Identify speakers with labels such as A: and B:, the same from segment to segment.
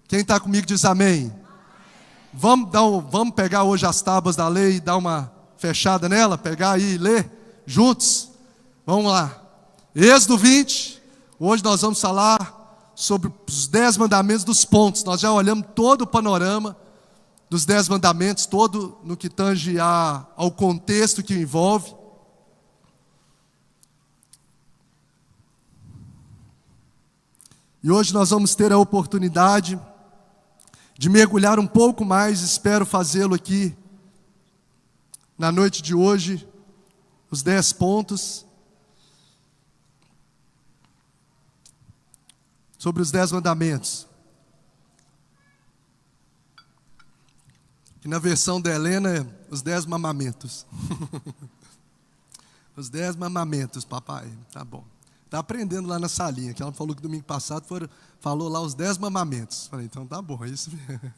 A: Quem está comigo diz amém. Vamos pegar hoje as tábuas da lei e dar uma fechada nela, pegar aí e ler juntos. Vamos lá. Êxodo 20, hoje nós vamos falar sobre os 10 mandamentos dos pontos. Nós já olhamos todo o panorama dos 10 mandamentos, todo no que tange ao contexto que envolve. E hoje nós vamos ter a oportunidade de mergulhar um pouco mais, espero fazê-lo aqui na noite de hoje, os 10 pontos, sobre os 10 mandamentos. E na versão da Helena, os 10 mamamentos. Os 10 mamamentos, papai, tá bom. Está aprendendo lá na salinha, que ela falou que domingo passado falou lá os 10 mamamentos. Falei, então tá bom, é isso mesmo.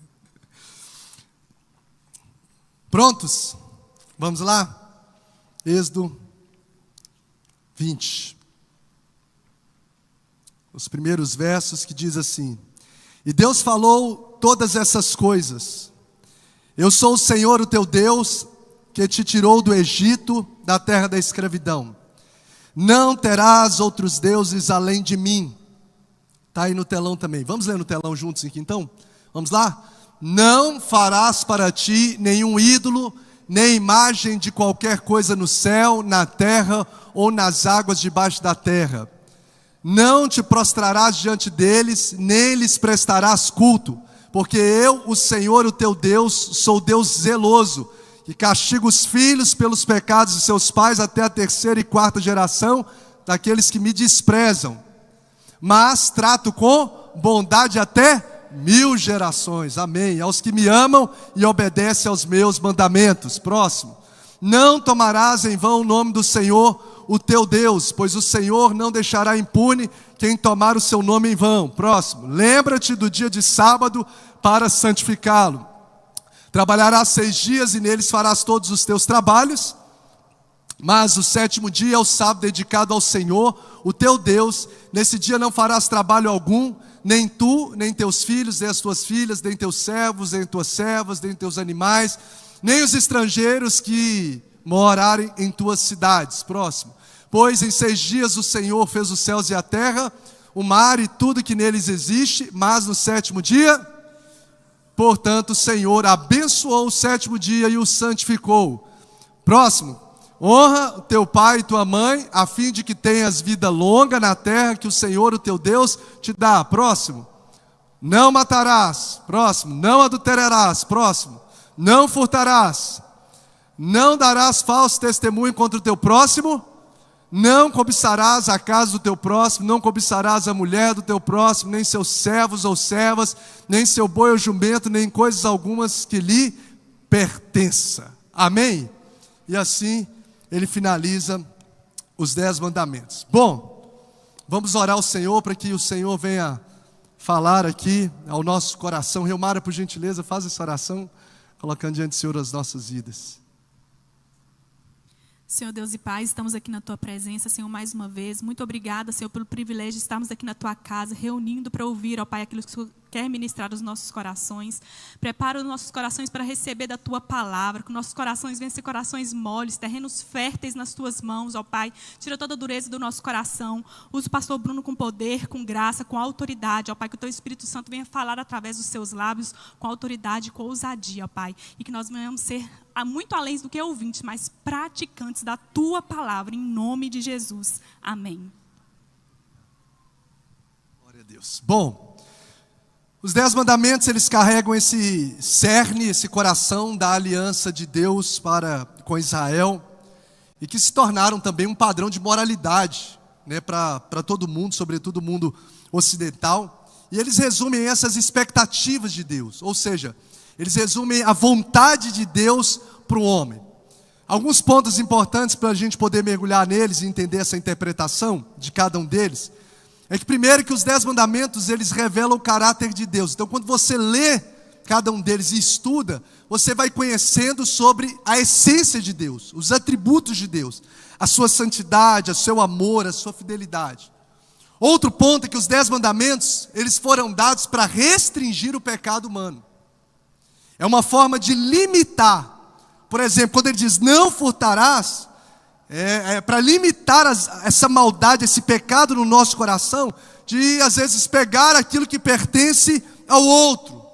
A: Prontos? Vamos lá? Êxodo 20. Os primeiros versos que diz assim: E Deus falou todas essas coisas. Eu sou o Senhor, o teu Deus, que te tirou do Egito, da terra da escravidão. Não terás outros deuses além de mim. Está aí no telão também. Vamos ler no telão juntos aqui então? Vamos lá? Não farás para ti nenhum ídolo, nem imagem de qualquer coisa no céu, na terra ou nas águas debaixo da terra. Não te prostrarás diante deles, nem lhes prestarás culto, porque eu, o Senhor, o teu Deus, sou Deus zeloso, que castiga os filhos pelos pecados de seus pais até a 3ª e 4ª geração daqueles que me desprezam. Mas trato com bondade até 1000 gerações. Amém. Aos que me amam e obedecem aos meus mandamentos. Próximo. Não tomarás em vão o nome do Senhor, o teu Deus, pois o Senhor não deixará impune quem tomar o seu nome em vão. Próximo. Lembra-te do dia de sábado para santificá-lo. Trabalharás 6 dias e neles farás todos os teus trabalhos, mas o 7º dia é o sábado dedicado ao Senhor, o teu Deus. Nesse dia não farás trabalho algum, nem tu, nem teus filhos, nem as tuas filhas, nem teus servos, nem tuas servas, nem teus animais, nem os estrangeiros que morarem em tuas cidades. Próximo. Pois em 6 dias o Senhor fez os céus e a terra, o mar e tudo que neles existe, mas no 7º dia... Portanto, o Senhor abençoou o 7º dia e o santificou. Próximo. Honra o teu pai e tua mãe, a fim de que tenhas vida longa na terra que o Senhor, o teu Deus, te dá. Próximo. Não matarás. Próximo. Não adulterarás. Próximo. Não furtarás. Não darás falso testemunho contra o teu próximo. Não cobiçarás a casa do teu próximo, não cobiçarás a mulher do teu próximo, nem seus servos ou servas, nem seu boi ou jumento, nem coisas algumas que lhe pertença. Amém? E assim ele finaliza os 10 mandamentos. Bom, vamos orar ao Senhor para que o Senhor venha falar aqui ao nosso coração. Reumara, por gentileza, faz essa oração, colocando diante do Senhor as nossas vidas.
B: Senhor Deus e Pai, estamos aqui na Tua presença, Senhor, mais uma vez. Muito obrigada, Senhor, pelo privilégio de estarmos aqui na Tua casa, reunindo para ouvir, ó Pai, aquilo que o Senhor quer ministrar aos nossos corações. Prepara os nossos corações para receber da Tua palavra, que nossos corações venham ser corações moles, terrenos férteis nas Tuas mãos, ó Pai. Tira toda a dureza do nosso coração. Usa o pastor Bruno com poder, com graça, com autoridade, ó Pai. Que o Teu Espírito Santo venha falar através dos seus lábios com autoridade e com ousadia, ó Pai. E que nós venhamos ser muito além do que ouvintes, mas praticantes da Tua palavra, em nome de Jesus. Amém.
A: Glória a Deus. Bom, os 10 mandamentos, eles carregam esse cerne, esse coração da aliança de Deus com Israel, e que se tornaram também um padrão de moralidade, né, para todo mundo, sobretudo o mundo ocidental. E eles resumem essas expectativas de Deus, ou seja, eles resumem a vontade de Deus para o homem. Alguns pontos importantes para a gente poder mergulhar neles e entender essa interpretação de cada um deles, é que primeiro que os 10 mandamentos, eles revelam o caráter de Deus. Então quando você lê cada um deles e estuda, você vai conhecendo sobre a essência de Deus, os atributos de Deus, a sua santidade, o seu amor, a sua fidelidade. Outro ponto é que os 10 mandamentos, eles foram dados para restringir o pecado humano. É uma forma de limitar. Por exemplo, quando ele diz não furtarás, é para limitar essa maldade, esse pecado no nosso coração, de às vezes pegar aquilo que pertence ao outro.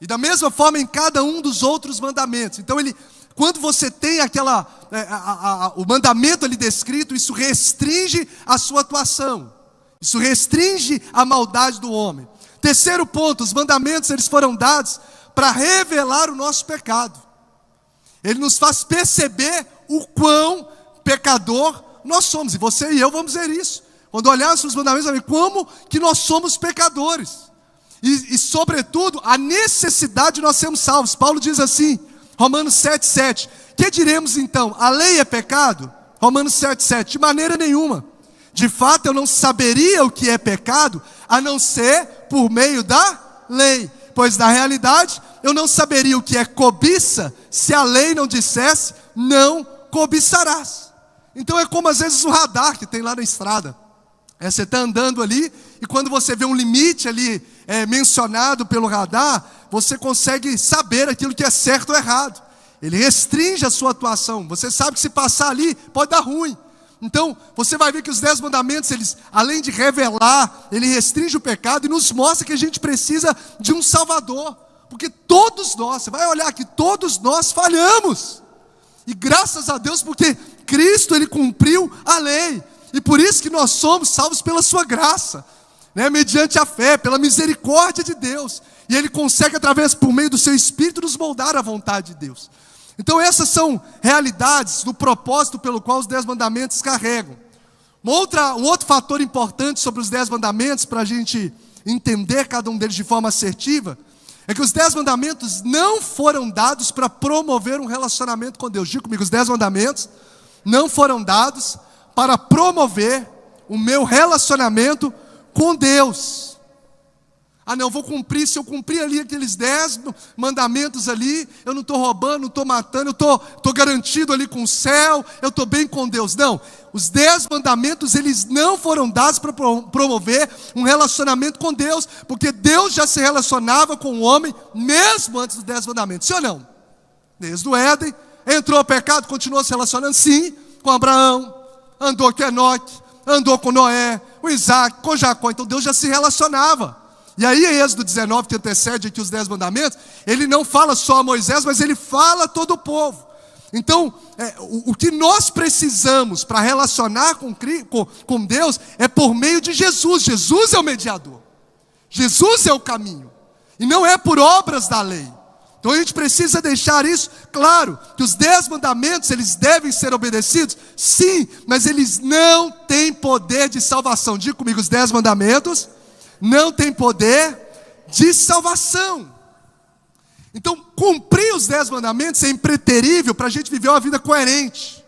A: E da mesma forma em cada um dos outros mandamentos. Então quando você tem o mandamento ali descrito, isso restringe a sua atuação. Isso restringe a maldade do homem. Terceiro ponto, os mandamentos eles foram dados para revelar o nosso pecado. Ele nos faz perceber o quão pecador nós somos. E você e eu vamos ver isso. Quando olharmos os mandamentos, vamos ver como que nós somos pecadores. E sobretudo, a necessidade de nós sermos salvos. Paulo diz assim, Romanos 7,7. Que diremos então? A lei é pecado? Romanos 7,7. De maneira nenhuma. De fato, eu não saberia o que é pecado, a não ser por meio da lei. Pois na realidade, eu não saberia o que é cobiça, se a lei não dissesse, não cobiçarás. Então é como às vezes o radar que tem lá na estrada. Você está andando ali, e quando você vê um limite ali mencionado pelo radar, você consegue saber aquilo que é certo ou errado. Ele restringe a sua atuação. Você sabe que se passar ali, pode dar ruim. Então, você vai ver que os 10 mandamentos, eles, além de revelar, ele restringe o pecado e nos mostra que a gente precisa de um Salvador. Porque todos nós, você vai olhar que todos nós falhamos. E graças a Deus, porque Cristo, ele cumpriu a lei. E por isso que nós somos salvos pela sua graça, né? Mediante a fé, pela misericórdia de Deus. E ele consegue, por meio do seu Espírito, nos moldar à vontade de Deus. Então essas são realidades do propósito pelo qual os 10 mandamentos carregam. Um outro fator importante sobre os 10 mandamentos, para a gente entender cada um deles de forma assertiva, é que os 10 mandamentos não foram dados para promover um relacionamento com Deus. Diga comigo, os 10 mandamentos não foram dados para promover o meu relacionamento com Deus. Ah não, vou cumprir, se eu cumprir ali aqueles 10 mandamentos ali, eu não estou roubando, não estou matando, eu estou garantido ali com o céu, eu estou bem com Deus. Não, os 10 mandamentos, eles não foram dados para promover um relacionamento com Deus, porque Deus já se relacionava com o homem, mesmo antes dos 10 mandamentos, sim ou não? Desde o Éden, entrou o pecado, continuou se relacionando, sim, com Abraão, andou com Enoque, andou com Noé, com Isaac, com Jacó, então Deus já se relacionava. E aí em Êxodo 19, que antecede aqui os 10 mandamentos, ele não fala só a Moisés, mas ele fala a todo o povo. Então, o que nós precisamos para relacionar com Deus é por meio de Jesus. Jesus é o mediador. Jesus é o caminho. E não é por obras da lei. Então a gente precisa deixar isso claro, que os 10 mandamentos, eles devem ser obedecidos, sim, mas eles não têm poder de salvação. Diga comigo, os 10 mandamentos não têm poder de salvação. Então, cumprir os 10 mandamentos é impreterível para a gente viver uma vida coerente,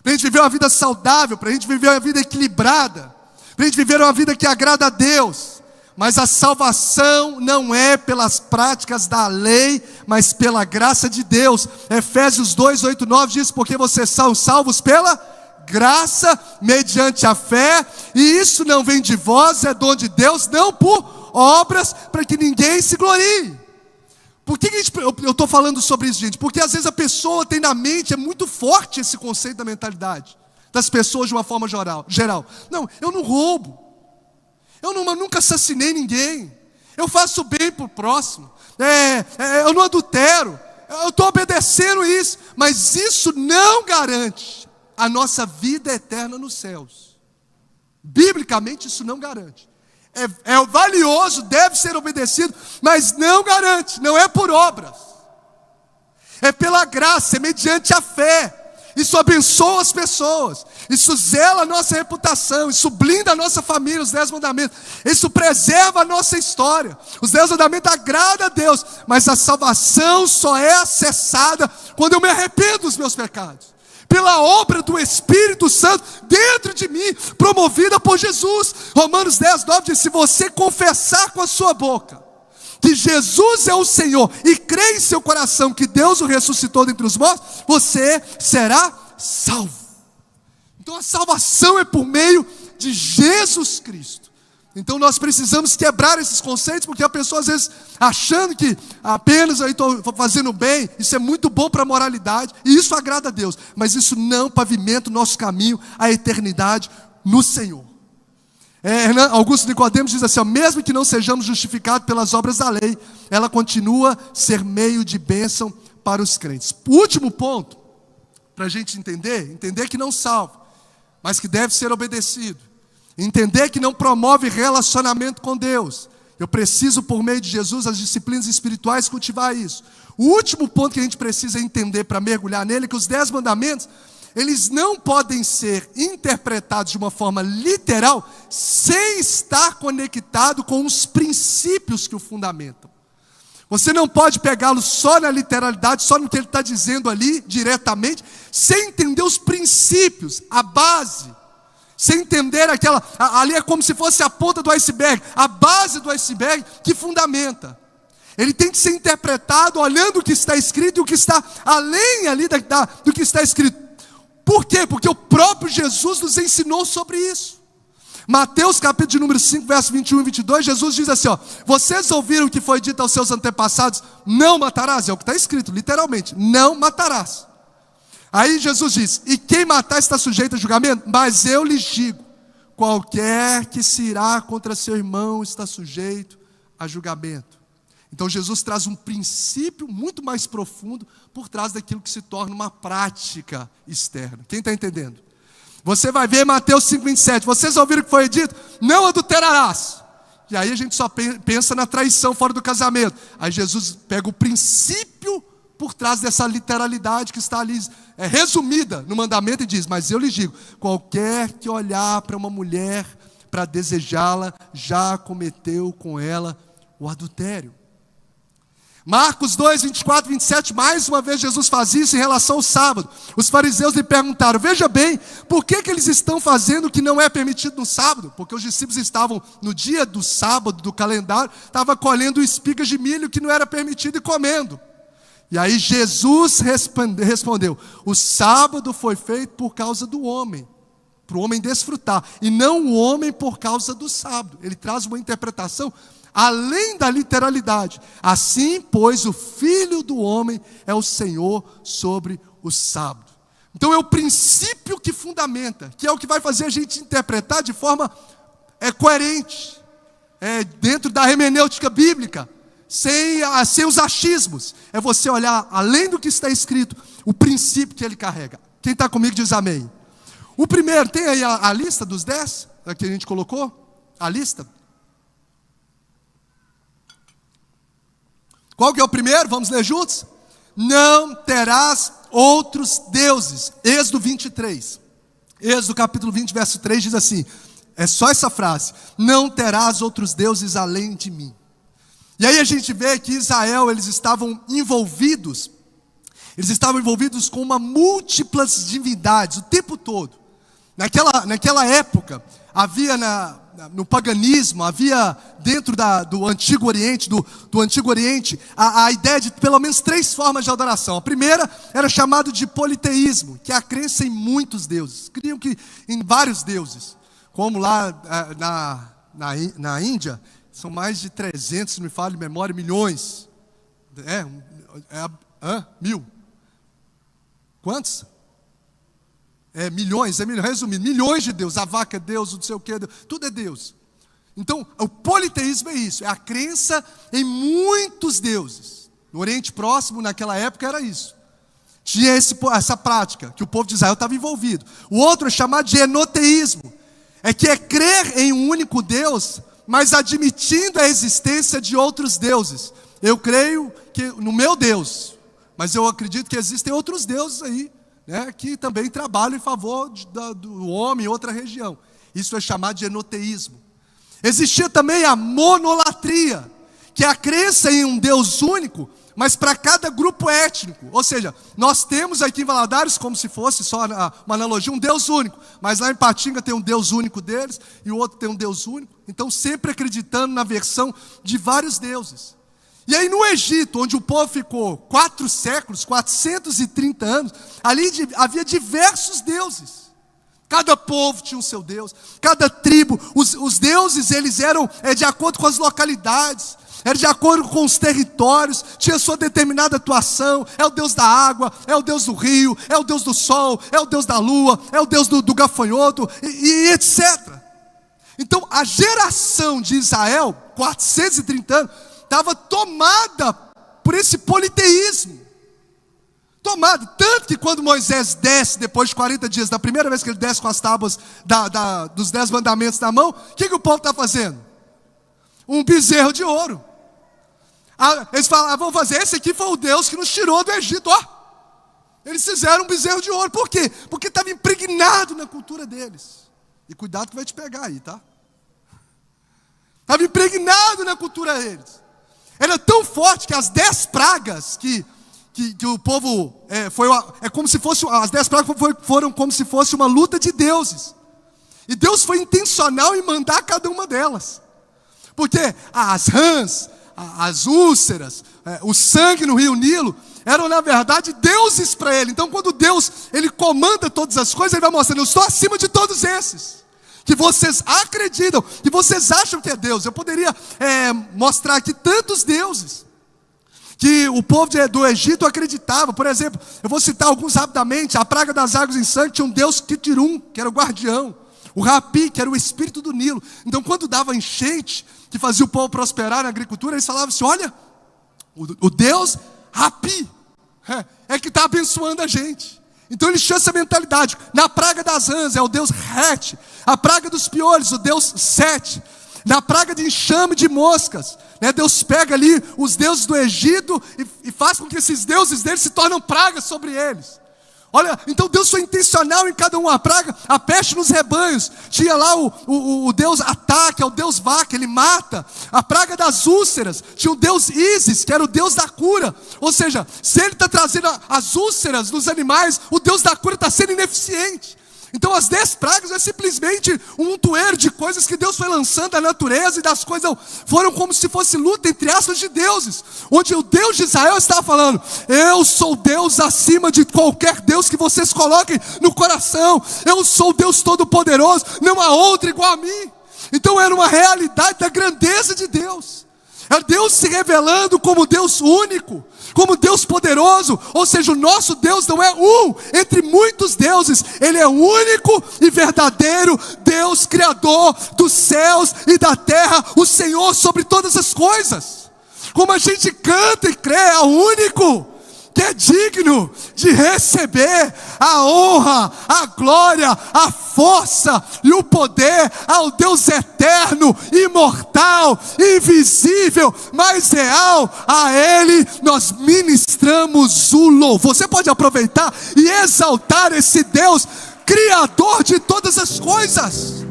A: para a gente viver uma vida saudável, para a gente viver uma vida equilibrada, para a gente viver uma vida que agrada a Deus. Mas a salvação não é pelas práticas da lei, mas pela graça de Deus. Efésios 2, 8, 9 diz, porque vocês são salvos pela graça, mediante a fé, e isso não vem de vós, é dom de Deus, não por obras, para que ninguém se glorie. Por que eu estou falando sobre isso, gente? Porque às vezes a pessoa tem na mente, é muito forte esse conceito da mentalidade das pessoas de uma forma geral. Não, eu não roubo, eu nunca assassinei ninguém, eu faço bem para o próximo, eu não adultero, eu estou obedecendo isso, mas isso não garante a nossa vida eterna nos céus. Biblicamente isso não garante. É valioso, deve ser obedecido, mas não garante, não é por obras. É pela graça, é mediante a fé. Isso abençoa as pessoas, isso zela a nossa reputação, isso blinda a nossa família, os 10 mandamentos, isso preserva a nossa história. Os 10 mandamentos agradam a Deus, mas a salvação só é acessada quando eu me arrependo dos meus pecados, pela obra do Espírito Santo dentro de mim, promovida por Jesus. Romanos 10, 9 diz, se você confessar com a sua boca que Jesus é o Senhor e crer em seu coração que Deus o ressuscitou dentre os mortos, você será salvo. Então a salvação é por meio de Jesus Cristo. Então nós precisamos quebrar esses conceitos, porque a pessoa às vezes achando que apenas eu estou fazendo bem, isso é muito bom para a moralidade, e isso agrada a Deus, mas isso não pavimenta o nosso caminho à eternidade no Senhor. Augusto Nicodemos diz assim, mesmo que não sejamos justificados pelas obras da lei, ela continua a ser meio de bênção para os crentes. O último ponto, para a gente entender que não salva, mas que deve ser obedecido. Entender que não promove relacionamento com Deus. Eu preciso, por meio de Jesus, as disciplinas espirituais, cultivar isso. O último ponto que a gente precisa entender para mergulhar nele é que os 10 mandamentos, eles não podem ser interpretados de uma forma literal sem estar conectado com os princípios que o fundamentam. Você não pode pegá-lo só na literalidade, só no que ele está dizendo ali, diretamente, sem entender os princípios, a base. Sem entender ali é como se fosse a ponta do iceberg, a base do iceberg que fundamenta. Ele tem que ser interpretado olhando o que está escrito e o que está além ali do que está escrito. Por quê? Porque o próprio Jesus nos ensinou sobre isso. Mateus capítulo de número 5, verso 21 e 22, Jesus diz assim, vocês ouviram o que foi dito aos seus antepassados, não matarás, é o que está escrito, literalmente, não matarás. Aí Jesus diz, e quem matar está sujeito a julgamento? Mas eu lhes digo, qualquer que se irá contra seu irmão está sujeito a julgamento. Então Jesus traz um princípio muito mais profundo por trás daquilo que se torna uma prática externa. Quem está entendendo? Você vai ver Mateus 5,27, vocês ouviram o que foi dito? Não adulterarás. E aí a gente só pensa na traição fora do casamento. Aí Jesus pega o princípio por trás dessa literalidade que está ali resumida no mandamento e diz, mas eu lhes digo, qualquer que olhar para uma mulher para desejá-la, já cometeu com ela o adultério. Marcos 2, 24, 27, mais uma vez Jesus faz isso em relação ao sábado. Os fariseus lhe perguntaram, veja bem, por que eles estão fazendo o que não é permitido no sábado? Porque os discípulos estavam no dia do sábado, do calendário, estavam colhendo espigas de milho que não era permitido e comendo. E aí Jesus respondeu, o sábado foi feito por causa do homem, para o homem desfrutar, e não o homem por causa do sábado. Ele traz uma interpretação além da literalidade. Assim, pois, o Filho do homem é o Senhor sobre o sábado. Então é o princípio que fundamenta, que é o que vai fazer a gente interpretar de forma coerente, dentro da hermenêutica bíblica, sem os achismos. É você olhar além do que está escrito, o princípio que ele carrega. Quem está comigo diz amém. O primeiro, tem aí a lista dos 10 que a gente colocou? A lista? Qual que é o primeiro? Vamos ler juntos? Não terás outros deuses. Êxodo 23. Êxodo capítulo 20, verso 3 diz assim, é só essa frase, não terás outros deuses além de mim. E aí a gente vê que Israel, eles estavam envolvidos com uma múltiplas divindades o tempo todo. Naquela época, havia no paganismo, havia dentro do Antigo Oriente, do Antigo Oriente, a ideia de pelo menos 3 formas de adoração. A primeira era chamado de politeísmo, que é a crença em muitos deuses. Criam que em vários deuses, como lá na Índia, são mais de 300, se não me falha de memória, milhões. Mil. Quantos? Milhões, resumindo, milhões de deuses. A vaca é Deus, não sei o que, tudo é Deus. Então, o politeísmo é isso, é a crença em muitos deuses. No Oriente Próximo, naquela época, era isso. Tinha essa prática, que o povo de Israel estava envolvido. O outro é chamado de enoteísmo. É crer em um único Deus, mas admitindo a existência de outros deuses. Eu creio que no meu Deus, mas eu acredito que existem outros deuses aí, que também trabalham em favor do homem em outra região. Isso é chamado de enoteísmo. Existia também a monolatria, que é a crença em um Deus único, mas para cada grupo étnico. Ou seja, nós temos aqui em Valadares, como se fosse só uma analogia, um Deus único. Mas lá em Patinga tem um Deus único deles, e o outro tem um Deus único. Então sempre acreditando na versão de vários deuses. E aí no Egito, onde o povo ficou 4 séculos, 430 anos, ali havia diversos deuses. Cada povo tinha o seu Deus, cada tribo, os deuses eles eram de acordo com as localidades, era de acordo com os territórios, tinha sua determinada atuação. É o Deus da água, é o Deus do rio, é o Deus do sol, é o Deus da lua, é o Deus do gafanhoto, e etc. Então a geração de Israel, 430 anos, estava tomada por esse politeísmo. Tomado, tanto que quando Moisés desce, depois de 40 dias, da primeira vez que ele desce com as tábuas dos 10 mandamentos na mão, o que o povo está fazendo? Um bezerro de ouro. Eles falam, vamos fazer, esse aqui foi o Deus que nos tirou do Egito. Eles fizeram um bezerro de ouro, por quê? Porque estava impregnado na cultura deles. E cuidado que vai te pegar aí, tá? Estava impregnado na cultura deles. Era tão forte que as 10 pragas que o povo, como se fosse, as 10 pragas foram como se fosse uma luta de deuses. E Deus foi intencional em mandar cada uma delas. Porque as rãs, as úlceras, o sangue no rio Nilo, eram na verdade deuses para ele. Então quando Deus, ele comanda todas as coisas, ele vai mostrando, eu estou acima de todos esses. Que vocês acreditam, que vocês acham que é Deus. Eu poderia mostrar aqui tantos deuses que o povo do Egito acreditava. Por exemplo, eu vou citar alguns rapidamente. A praga das águas em sangue tinha um deus Kitirum, que era o guardião. O Rapi, que era o espírito do Nilo. Então quando dava enchente, que fazia o povo prosperar na agricultura, eles falavam assim, olha, o deus Rapi é que está abençoando a gente. Então eles tinham essa mentalidade. Na praga das rãs é o deus Het. A praga dos piolhos, o deus Set. Na praga de enxame de moscas, Deus pega ali os deuses do Egito e faz com que esses deuses deles se tornem pragas sobre eles. Olha, então Deus foi intencional em cada uma. A praga, a peste nos rebanhos, tinha lá o deus Atá, que é o deus vaca, ele mata. A praga das úlceras, tinha o deus Ísis, que era o deus da cura. Ou seja, se ele está trazendo as úlceras dos animais, o deus da cura está sendo ineficiente. Então as 10 pragas é simplesmente um montoeiro de coisas que Deus foi lançando à natureza, e das coisas foram como se fosse luta entre aspas de deuses, onde o Deus de Israel estava falando, eu sou Deus acima de qualquer Deus que vocês coloquem no coração, eu sou Deus todo-poderoso, não há outro igual a mim. Então era uma realidade da grandeza de Deus. É Deus se revelando como Deus único, como Deus poderoso. Ou seja, o nosso Deus não é um entre muitos deuses. Ele é o único e verdadeiro Deus, Criador dos céus e da terra, o Senhor sobre todas as coisas. Como a gente canta e crê, é o único que é digno de receber a honra, a glória, a força e o poder ao Deus eterno, imortal, invisível, mas real. A Ele nós ministramos o louvor. Você pode aproveitar e exaltar esse Deus, Criador de todas as coisas.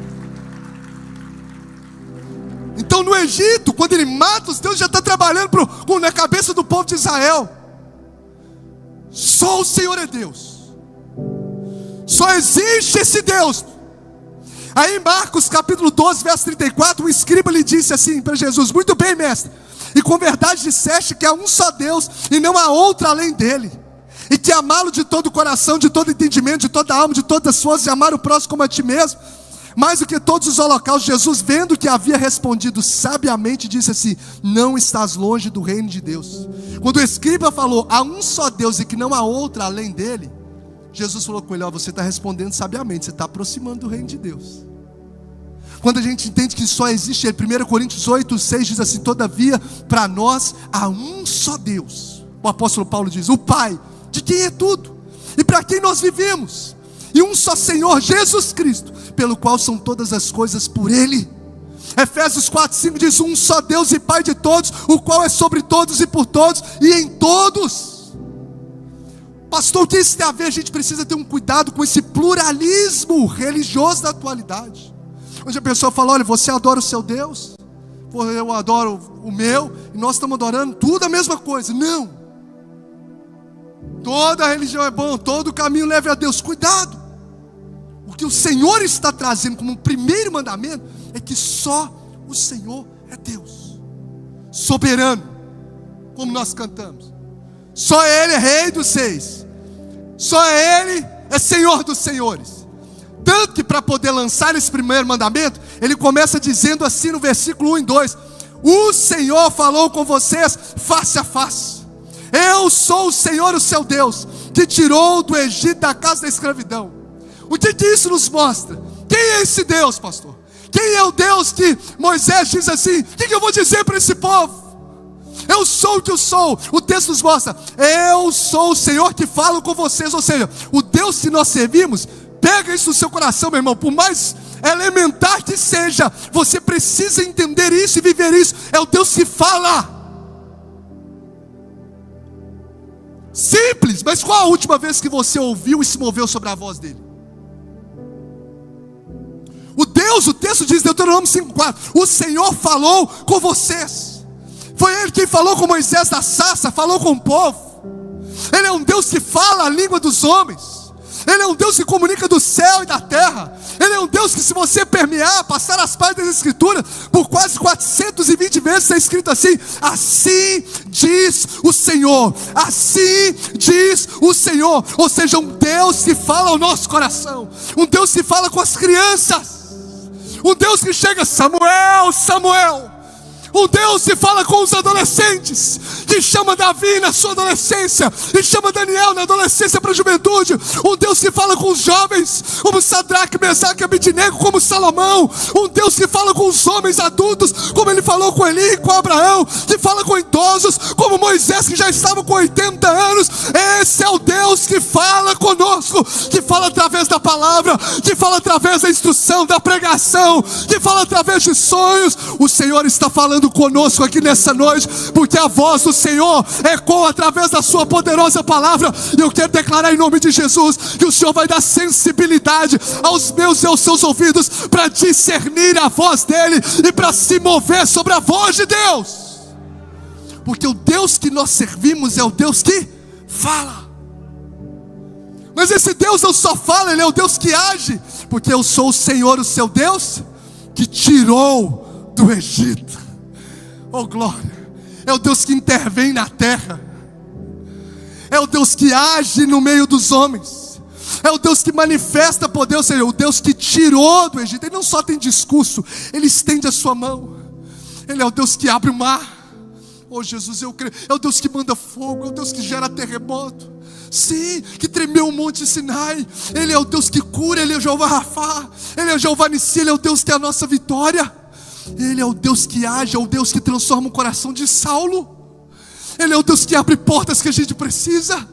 A: Então no Egito, quando ele mata os deuses, já está trabalhando na cabeça do povo de Israel. Só o Senhor é Deus. Só existe esse Deus. Aí em Marcos capítulo 12, verso 34, o escriba lhe disse assim para Jesus, muito bem, mestre, e com verdade disseste que há um só Deus e não há outro além dele, e que amá-lo de todo o coração, de todo entendimento, de toda a alma, de todas as forças, e amar o próximo como a ti mesmo, mais do que todos os holocaustos. Jesus, vendo que havia respondido sabiamente, disse assim, não estás longe do reino de Deus. Quando o escriba falou, há um só Deus e que não há outro além dele, Jesus falou com ele, você está respondendo sabiamente, você está aproximando do reino de Deus. Quando a gente entende que só existe, 1 Coríntios 8, 6 diz assim, todavia para nós há um só Deus. O apóstolo Paulo diz, o Pai, de quem é tudo, e para quem nós vivemos, e um só Senhor, Jesus Cristo, pelo qual são todas as coisas por Ele. Efésios 4, 5 diz, um só Deus e Pai de todos, o qual é sobre todos e por todos e em todos. Pastor, o que isso tem a ver? A gente precisa ter um cuidado com esse pluralismo religioso da atualidade, onde a pessoa fala, olha, você adora o seu Deus, eu adoro o meu, e nós estamos adorando tudo a mesma coisa. Não, toda religião é bom, todo caminho leva a Deus. Cuidado. O que o Senhor está trazendo como um primeiro mandamento é que só o Senhor é Deus, soberano, como nós cantamos. Só Ele é Rei dos Reis, só Ele é Senhor dos Senhores. Tanto que para poder lançar esse primeiro mandamento, ele começa dizendo assim no versículo 1 e 2: o Senhor falou com vocês face a face. Eu sou o Senhor, o seu Deus, que tirou do Egito, da casa da escravidão. O que isso nos mostra? Quem é esse Deus, pastor? Quem é o Deus que Moisés diz assim: o que eu vou dizer para esse povo? Eu sou o que eu sou. O texto nos mostra: eu sou o Senhor que falo com vocês. Ou seja, o Deus que nós servimos, pega isso no seu coração, meu irmão. Por mais elementar que seja, você precisa entender isso e viver isso. É o Deus que fala. Simples, mas qual a última vez que você ouviu e se moveu sobre a voz dele? O texto diz, Deuteronômio 5,4: o Senhor falou com vocês. Foi Ele quem falou com Moisés da sarça, falou com o povo. Ele é um Deus que fala a língua dos homens. Ele é um Deus que comunica do céu e da terra. Ele é um Deus que, se você permear, passar as páginas da Escritura, por quase 420 vezes está escrito assim: assim diz o Senhor, assim diz o Senhor. Ou seja, um Deus que fala ao nosso coração, um Deus que fala com as crianças, um Deus que chega: Samuel, Samuel. Um Deus que fala com os adolescentes, que chama Davi na sua adolescência, e chama Daniel na adolescência para a juventude. Um Deus que fala com os jovens, como Sadraque, Mesaque e Abednego, como Salomão. Um Deus que fala com os homens adultos, como Ele falou com Eli e com Abraão. Que fala com idosos, como Moisés, que já estava com 80 anos. Esse é o Deus que fala conosco, que fala através da palavra, que fala através da instrução, da pregação, que fala através de sonhos. O Senhor está falando conosco aqui nessa noite, porque a voz do Senhor ecoa através da sua poderosa palavra. E eu quero declarar em nome de Jesus que o Senhor vai dar sensibilidade aos meus e aos seus ouvidos para discernir a voz dele e para se mover sobre a voz de Deus, porque o Deus que nós servimos é o Deus que fala. Mas esse Deus não só fala, Ele é o Deus que age, porque eu sou o Senhor, o seu Deus, que tirou do Egito. Oh glória, é o Deus que intervém na terra, é o Deus que age no meio dos homens, é o Deus que manifesta poder, ou seja, o Deus que tirou do Egito. Ele não só tem discurso, Ele estende a sua mão. Ele é o Deus que abre o mar. Oh Jesus, eu creio. É o Deus que manda fogo, é o Deus que gera terremoto. Sim, que tremeu o monte Sinai. Ele é o Deus que cura, Ele é o Jeová Rafá, Ele é o Jeová Nissi, Ele é o Deus que é a nossa vitória. Ele é o Deus que age, é o Deus que transforma o coração de Saulo. Ele é o Deus que abre portas que a gente precisa.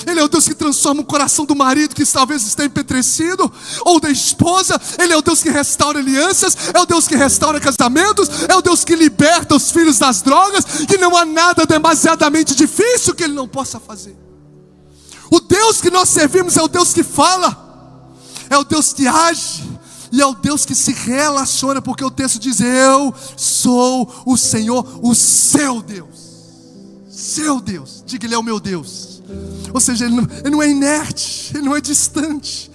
A: Ele é o Deus que transforma o coração do marido que talvez está empetrecido, ou da esposa. Ele é o Deus que restaura alianças, é o Deus que restaura casamentos, é o Deus que liberta os filhos das drogas, que não há nada demasiadamente difícil que Ele não possa fazer. O Deus que nós servimos é o Deus que fala, é o Deus que age, e é o Deus que se relaciona, porque o texto diz: eu sou o Senhor, o seu Deus. Seu Deus, diga: Ele é o meu Deus. Ou seja, Ele não é inerte, Ele não é distante.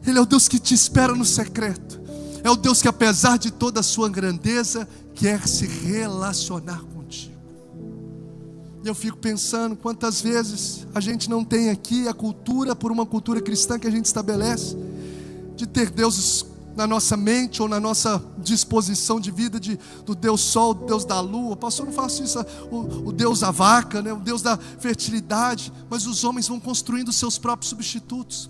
A: Ele é o Deus que te espera no secreto. É o Deus que, apesar de toda a sua grandeza, quer se relacionar contigo. E eu fico pensando quantas vezes a gente não tem aqui a cultura, por uma cultura cristã que a gente estabelece, de ter deuses na nossa mente ou na nossa disposição de vida, do Deus Sol, o Deus da Lua. Pastor, não faço isso, o Deus da vaca, né? O Deus da fertilidade. Mas os homens vão construindo seus próprios substitutos.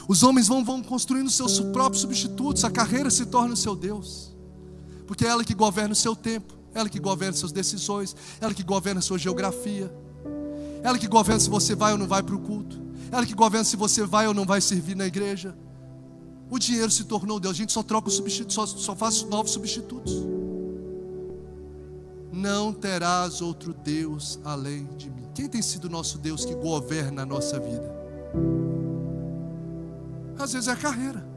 A: Os homens vão construindo seus próprios substitutos. A carreira se torna o seu Deus, porque é ela que governa o seu tempo, ela que governa suas decisões, ela que governa a sua geografia, ela que governa se você vai ou não vai para o culto, ela que governa se você vai ou não vai servir na igreja. O dinheiro se tornou Deus. A gente só troca o substituto, só faz novos substitutos. Não terás outro Deus além de mim. Quem tem sido o nosso Deus que governa a nossa vida? Às vezes é a carreira,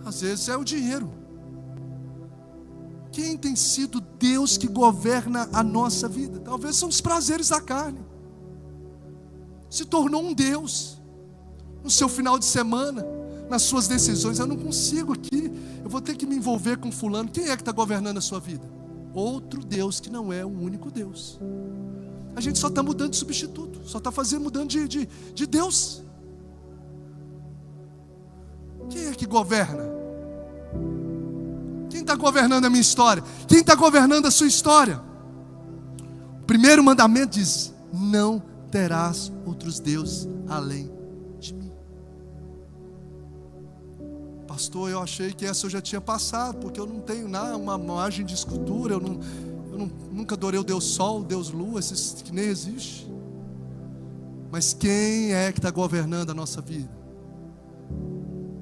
A: às vezes é o dinheiro. Quem tem sido Deus que governa a nossa vida? Talvez são os prazeres da carne. Se tornou um Deus no seu final de semana, nas suas decisões. Eu não consigo aqui, eu vou ter que me envolver com fulano. Quem é que está governando a sua vida? Outro Deus que não é o único Deus. A gente só está mudando de substituto, só está mudando de Deus. Quem é que governa? Quem está governando a minha história? Quem está governando a sua história? O primeiro mandamento diz: não terás outros deuses além de mim. Pastor, eu achei que essa eu já tinha passado, porque eu não tenho nada, uma imagem de escultura, nunca adorei o Deus Sol, o Deus Lua, esses que nem existe. Mas quem é que está governando a nossa vida?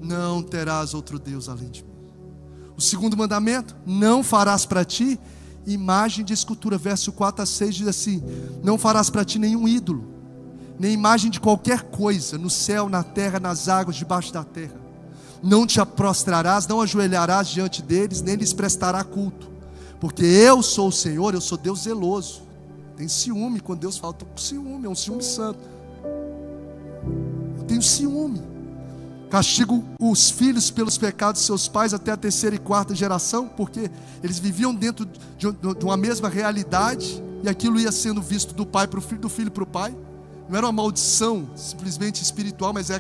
A: Não terás outro Deus além de mim. O segundo mandamento: não farás para ti imagem de escultura. Verso 4 a 6 diz assim: não farás para ti nenhum ídolo, nem imagem de qualquer coisa, no céu, na terra, nas águas, debaixo da terra. Não te prostrarás, não ajoelharás diante deles, nem lhes prestará culto, porque eu sou o Senhor, eu sou Deus zeloso. Tem ciúme quando Deus fala, estou com ciúme, é um ciúme santo. Eu tenho ciúme. Castigo os filhos pelos pecados de seus pais até a 3ª e 4ª geração, porque eles viviam dentro de uma mesma realidade, e aquilo ia sendo visto do pai para o filho, do filho para o pai. Não era uma maldição simplesmente espiritual, mas é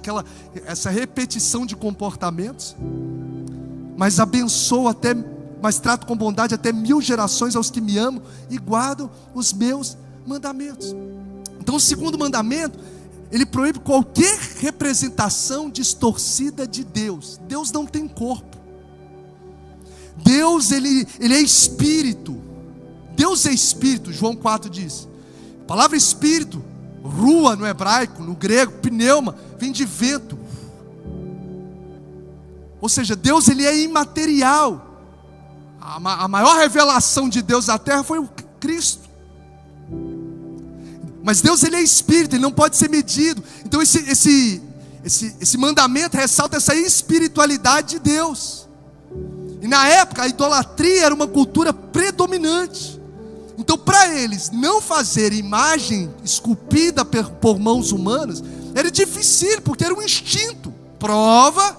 A: essa repetição de comportamentos. Mas abençoo mas trato com bondade até 1000 gerações aos que me amam e guardam os meus mandamentos. Então o segundo mandamento, ele proíbe qualquer representação distorcida de Deus. Deus não tem corpo. Deus, ele é espírito. Deus é espírito, João 4 diz. A palavra espírito, rua no hebraico, no grego, pneuma, vem de vento. Ou seja, Deus, ele é imaterial. A maior revelação de Deus na terra foi o Cristo. Mas Deus, ele é espírito, ele não pode ser medido. Então esse mandamento ressalta essa espiritualidade de Deus. E na época a idolatria era uma cultura predominante. Então para eles não fazer imagem esculpida por mãos humanas era difícil, porque era um instinto. Prova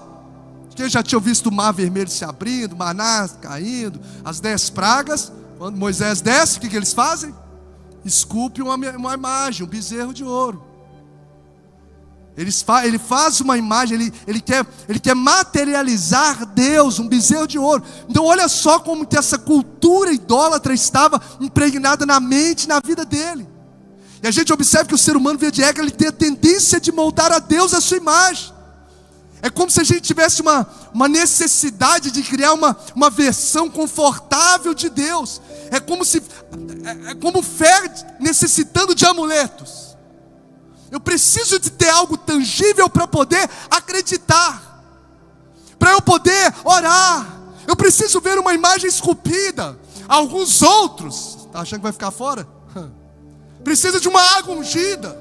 A: que já tinham visto o mar vermelho se abrindo, maná caindo, as 10 pragas. Quando Moisés desce, o que eles fazem? Esculpe uma imagem, um bezerro de ouro. Ele faz uma imagem, ele quer materializar Deus, um bezerro de ouro. Então olha só como que essa cultura idólatra estava impregnada na mente, na vida dele. E a gente observa que o ser humano, via de regra, ele tem a tendência de moldar a Deus a sua imagem. É como se a gente tivesse uma necessidade de criar uma versão confortável de Deus. É como fé necessitando de amuletos. Eu preciso de ter algo tangível para poder acreditar, para eu poder orar. Eu preciso ver uma imagem esculpida. Alguns outros, está achando que vai ficar fora? Precisa de uma água ungida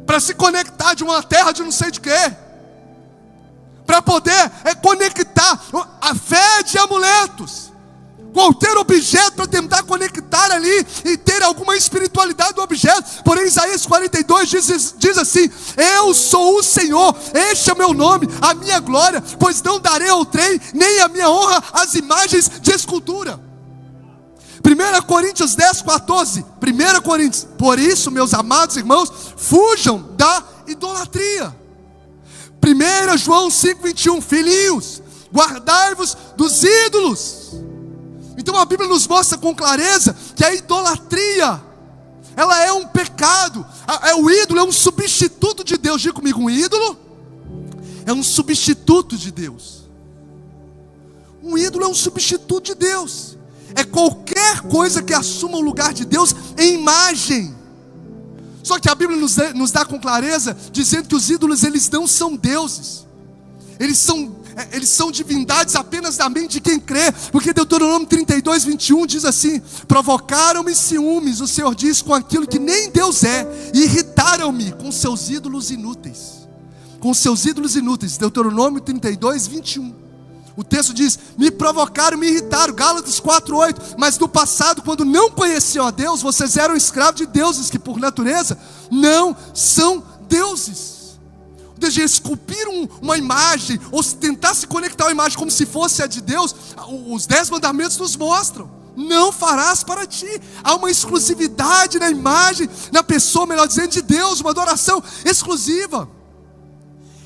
A: para se conectar, de uma terra de não sei de quê, para poder conectar a fé de amuletos, qualquer objeto para tentar conectar ali e ter alguma espiritualidade do objeto. Porém Isaías 42 diz assim: eu sou o Senhor, este é o meu nome, a minha glória, pois não darei ao trem, nem a minha honra às imagens de escultura. 1 Coríntios 10, 14. 1 Coríntios: por isso, meus amados irmãos, fujam da idolatria. 1 João 5, 21. Filhinhos, guardai-vos dos ídolos. Então a Bíblia nos mostra com clareza que a idolatria, ela é um pecado. O ídolo é um substituto de Deus. Diga comigo: um ídolo é um substituto de Deus. Um ídolo é um substituto de Deus. É qualquer coisa que assuma o lugar de Deus em imagem. Só que a Bíblia nos dá com clareza, dizendo que os ídolos, eles não são deuses. Eles são divindades apenas na mente de quem crê. Porque Deuteronômio 32, 21 diz assim: provocaram-me ciúmes, o Senhor diz, com aquilo que nem Deus é, e irritaram-me com seus ídolos inúteis. Com seus ídolos inúteis. Deuteronômio 32, 21. O texto diz: me provocaram, me irritaram. Gálatas 4:8. Mas no passado, quando não conheciam a Deus, vocês eram escravos de deuses que por natureza não são deuses. Ou seja, esculpir uma imagem, ou tentar se conectar a uma imagem como se fosse a de Deus. Os 10 mandamentos nos mostram: não farás para ti. Há uma exclusividade na imagem, na pessoa, melhor dizendo, de Deus, uma adoração exclusiva.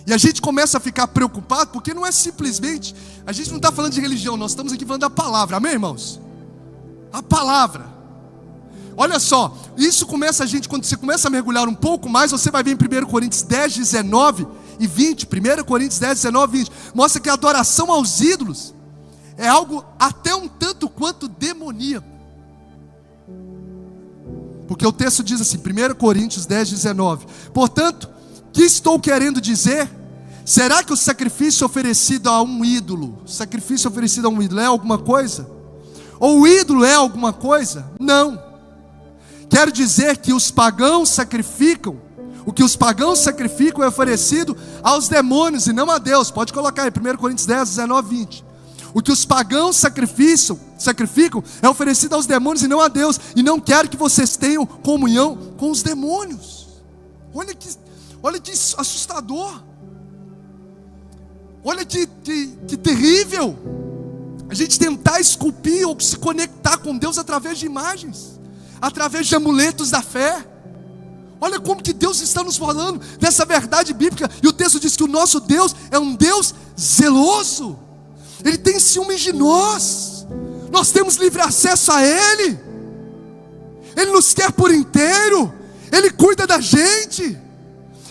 A: E a gente começa a ficar preocupado, porque não é simplesmente, a gente não está falando de religião, nós estamos aqui falando da palavra, amém, irmãos? A palavra. Olha só, isso começa quando você começa a mergulhar um pouco mais, você vai ver em 1 Coríntios 10, 19 e 20, 1 Coríntios 10, 19 e 20, mostra que a adoração aos ídolos é algo até um tanto quanto demoníaco. Porque o texto diz assim, 1 Coríntios 10, 19, portanto, o que estou querendo dizer? Será que o sacrifício oferecido a um ídolo, é alguma coisa? Ou o ídolo é alguma coisa? Não. Quero dizer que os pagãos sacrificam, o que os pagãos sacrificam é oferecido aos demônios e não a Deus. Pode colocar aí, 1 Coríntios 10, 19, 20. O que os pagãos sacrificam é oferecido aos demônios e não a Deus. E não quero que vocês tenham comunhão com os demônios. Olha que assustador. Olha que terrível. A gente tentar esculpir ou se conectar com Deus através de imagens, através de amuletos da fé. Olha como que Deus está nos falando dessa verdade bíblica. E o texto diz que o nosso Deus é um Deus zeloso. Ele tem ciúmes de nós. Nós temos livre acesso a Ele. Ele nos quer por inteiro. Ele cuida da gente.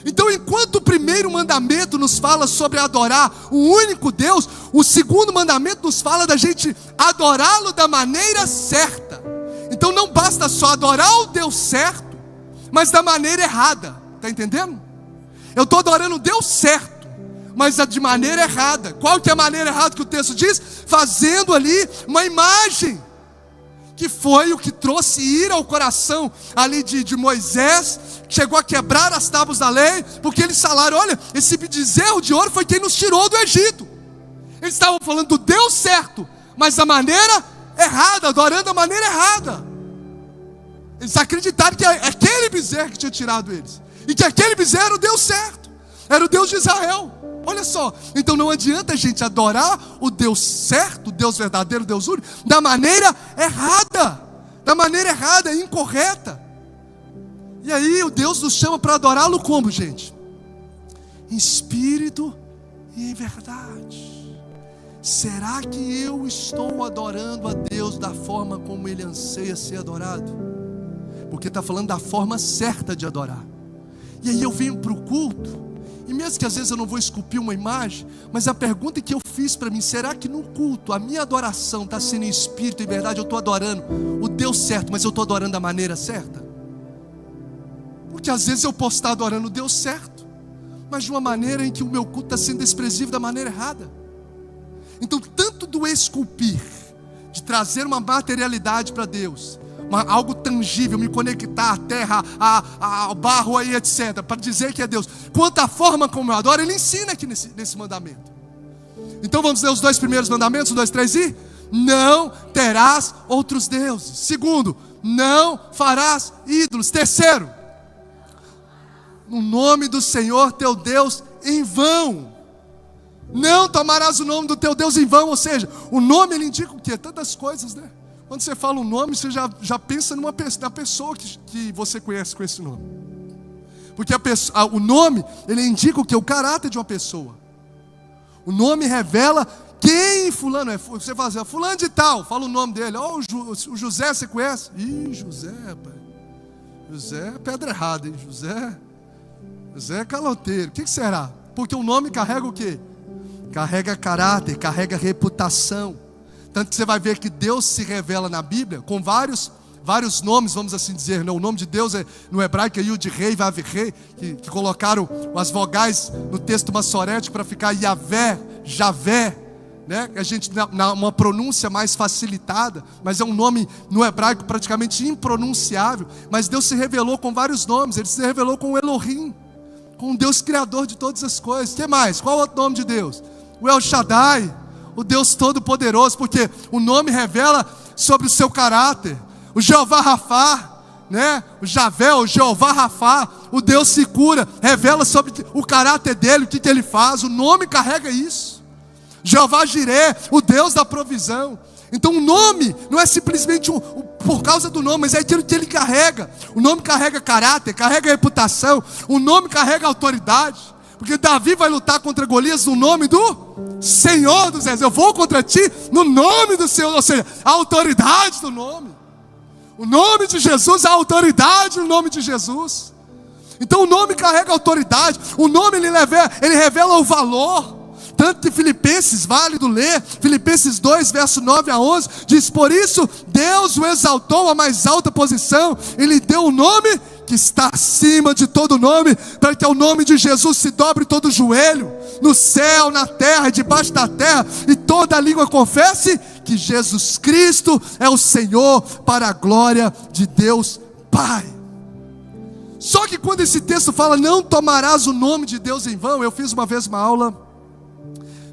A: Então, enquanto o primeiro mandamento nos fala sobre adorar o único Deus, o segundo mandamento nos fala da gente adorá-lo da maneira certa. Então não basta só adorar o Deus certo, mas da maneira errada. Está entendendo? Eu estou adorando o Deus certo, mas de maneira errada. Qual que é a maneira errada que o texto diz? Fazendo ali uma imagem, que foi o que trouxe ira ao coração ali de Moisés, que chegou a quebrar as tábuas da lei, porque eles falaram, olha, esse bezerro de ouro foi quem nos tirou do Egito. Eles estavam falando do Deus certo, mas da maneira errada, adorando da maneira errada. Eles acreditaram que aquele bezerro que tinha tirado eles, e que aquele bezerro era o Deus certo, era o Deus de Israel. Olha só, então não adianta a gente adorar o Deus certo, o Deus verdadeiro, o Deus único, da maneira errada, incorreta. E aí o Deus nos chama para adorá-lo como, gente? Em espírito e em verdade. Será que eu estou adorando a Deus da forma como Ele anseia ser adorado? Porque está falando da forma certa de adorar. E aí eu venho para o culto, e mesmo que às vezes eu não vou esculpir uma imagem, mas a pergunta que eu fiz para mim, será que no culto a minha adoração está sendo em espírito e verdade? Eu estou adorando o Deus certo, mas eu estou adorando da maneira certa? Porque às vezes eu posso estar adorando o Deus certo, mas de uma maneira em que o meu culto está sendo expressivo da maneira errada. Então, tanto do esculpir, de trazer uma materialidade para Deus, algo tangível, me conectar à terra, ao barro aí, etc., para dizer que é Deus, quanto à forma como eu adoro, Ele ensina aqui nesse mandamento. Então vamos ler os dois primeiros mandamentos, 1, 2, 3 e... Não terás outros deuses. Segundo, não farás ídolos. Terceiro, no nome do Senhor teu Deus em vão. Não tomarás o nome do teu Deus em vão. Ou seja, o nome ele indica o quê? Tantas coisas, né? Quando você fala um nome, você já pensa na pessoa que você conhece com esse nome. Porque o nome, ele indica o quê? O caráter de uma pessoa. O nome revela quem fulano é. Você fala assim, fulano de tal, fala o nome dele. Oh, o José, você conhece? Ih, José, pai. José é pedra errada, hein? José é caloteiro. O que será? Porque o nome carrega o quê? Carrega caráter, carrega reputação. Tanto que você vai ver que Deus se revela na Bíblia com vários nomes, vamos assim dizer, né? O nome de Deus é no hebraico é Yud-Rei, Vav-Rei, que colocaram as vogais no texto massorético para ficar Yavé, Javé, né? A gente uma pronúncia mais facilitada, mas é um nome no hebraico praticamente impronunciável. Mas Deus se revelou com vários nomes. Ele se revelou com o Elohim, com o Deus criador de todas as coisas. O que mais? Qual é o outro nome de Deus? O El Shaddai, o Deus Todo-Poderoso, porque o nome revela sobre o seu caráter. O Jeová Rafá, né? O Javé, o Jeová Rafá, o Deus se cura, revela sobre o caráter dele, o que ele faz. O nome carrega isso. Jeová Jiré, o Deus da provisão. Então o nome não é simplesmente por causa do nome, mas é aquilo que ele carrega. O nome carrega caráter, carrega reputação. O nome carrega autoridade. Porque Davi vai lutar contra Golias no nome do Senhor dos Exércitos. Eu vou contra ti no nome do Senhor. Ou seja, a autoridade do nome. O nome de Jesus, a autoridade no nome de Jesus. Então o nome carrega autoridade. O nome ele revela o valor. Tanto que Filipenses, válido ler, Filipenses 2, verso 9 a 11, diz: por isso Deus o exaltou à mais alta posição, e lhe deu o nome que está acima de todo nome, para que ao nome de Jesus se dobre todo o joelho, no céu, na terra, debaixo da terra, e toda a língua confesse que Jesus Cristo é o Senhor, para a glória de Deus Pai. Só que quando esse texto fala, não tomarás o nome de Deus em vão, eu fiz uma vez uma aula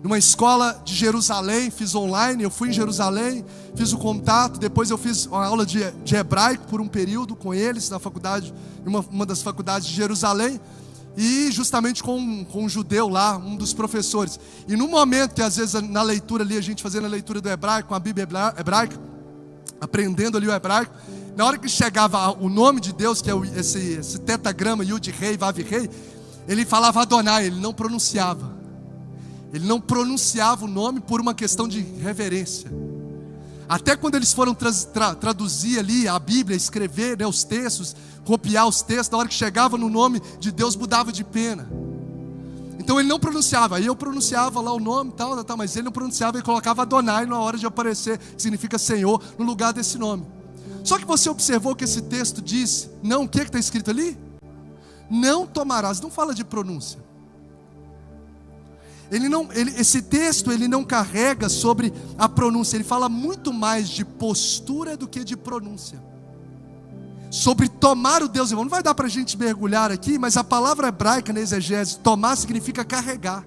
A: numa escola de Jerusalém, fiz online, eu fui em Jerusalém, fiz o contato, depois eu fiz uma aula de hebraico por um período com eles, na faculdade, uma das faculdades de Jerusalém, e justamente com um judeu lá, um dos professores. E no momento que às vezes na leitura ali, a gente fazendo a leitura do hebraico, com a Bíblia hebraica, aprendendo ali o hebraico, na hora que chegava o nome de Deus, que é esse tetagrama, Yud Rei, Vav Rei, ele falava Adonai, ele não pronunciava. Ele não pronunciava o nome por uma questão de reverência. Até quando eles foram traduzir ali a Bíblia, escrever, né, os textos, copiar os textos, na hora que chegava no nome de Deus, mudava de pena. Então ele não pronunciava. Aí eu pronunciava lá o nome, tal, mas ele não pronunciava e colocava Adonai na hora de aparecer, que significa Senhor, no lugar desse nome. Só que você observou que esse texto diz, não, o que está escrito ali? Não tomarás, não fala de pronúncia. Esse texto ele não carrega sobre a pronúncia, ele fala muito mais de postura do que de pronúncia. Sobre tomar o Deus em vão. Não vai dar para a gente mergulhar aqui, mas a palavra hebraica na exegese, tomar significa carregar.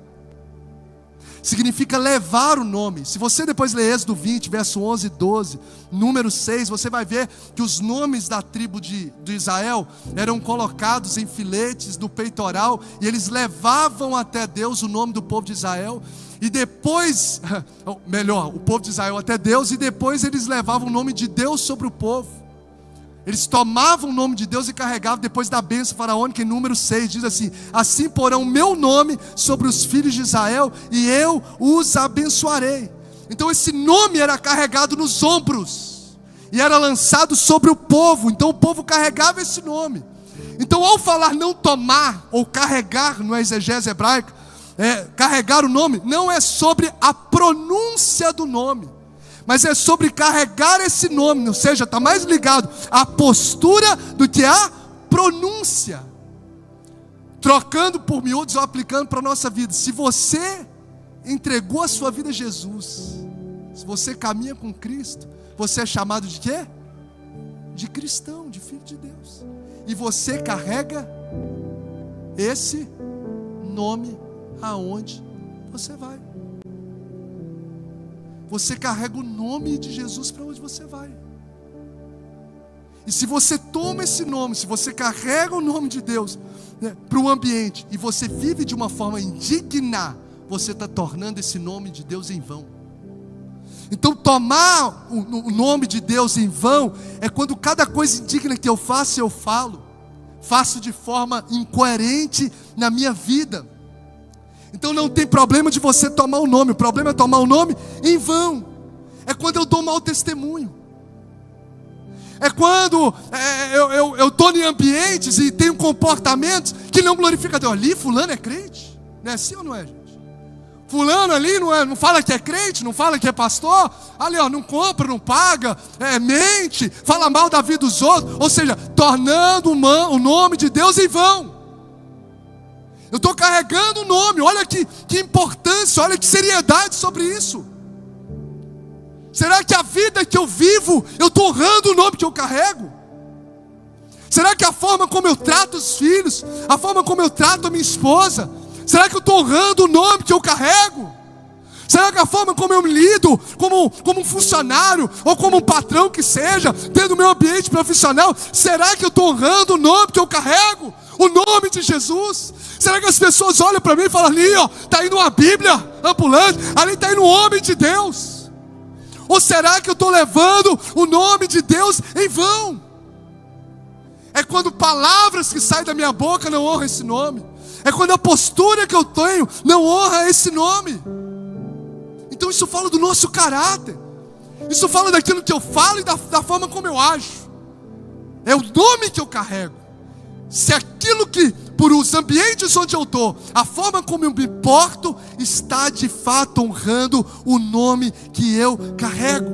A: Significa levar o nome. Se você depois ler Êxodo 20, verso 11 e 12, número 6, você vai ver que os nomes da tribo de Israel eram colocados em filetes no peitoral, e eles levavam até Deus o nome do povo de Israel, e depois, o povo de Israel até Deus, e depois eles levavam o nome de Deus sobre o povo. Eles tomavam o nome de Deus e carregavam depois da bênção faraônica. Em número 6 diz assim: assim porão o meu nome sobre os filhos de Israel, e eu os abençoarei. Então esse nome era carregado nos ombros, e era lançado sobre o povo. Então o povo carregava esse nome. Então ao falar não tomar, ou carregar no exegese hebraico, carregar o nome, não é sobre a pronúncia do nome, mas é sobre carregar esse nome, ou seja, está mais ligado à postura do que à pronúncia. Trocando por miúdos ou aplicando para a nossa vida. Se você entregou a sua vida a Jesus, se você caminha com Cristo, você é chamado de quê? De cristão, de filho de Deus. E você carrega esse nome aonde você vai. Você carrega o nome de Jesus para onde você vai. E se você toma esse nome, se você carrega o nome de Deus, né, para o ambiente, e você vive de uma forma indigna, você está tornando esse nome de Deus em vão. Então tomar o nome de Deus em vão é quando cada coisa indigna que eu faço, eu faço de forma incoerente na minha vida. Então não tem problema de você tomar o nome, o problema é tomar o nome em vão. É quando eu dou mau testemunho. É quando eu estou em ambientes e tenho comportamentos que não glorificam a Deus. Ali fulano é crente, não é assim ou não é, gente? Fulano ali não fala que é crente, não fala que é pastor. Ali não compra, não paga, mente, fala mal da vida dos outros. Ou seja, tornando o nome de Deus em vão. Eu estou carregando o nome, olha que importância, olha que seriedade sobre isso. Será que a vida que eu vivo, eu estou honrando o nome que eu carrego? Será que a forma como eu trato os filhos, a forma como eu trato a minha esposa, será que eu estou honrando o nome que eu carrego? Será que a forma como eu me lido, como um funcionário, ou como um patrão que seja, dentro do meu ambiente profissional, será que eu estou honrando o nome que eu carrego? O nome de Jesus? Será que as pessoas olham para mim e falam, ali está indo uma Bíblia ambulante, ali está indo um homem de Deus? Ou será que eu estou levando o nome de Deus em vão? É quando palavras que saem da minha boca não honram esse nome. É quando a postura que eu tenho não honra esse nome. Então isso fala do nosso caráter. Isso fala daquilo que eu falo e da forma como eu ajo. É o nome que eu carrego. Se aquilo que, por os ambientes onde eu estou, a forma como eu me porto, está de fato honrando o nome que eu carrego.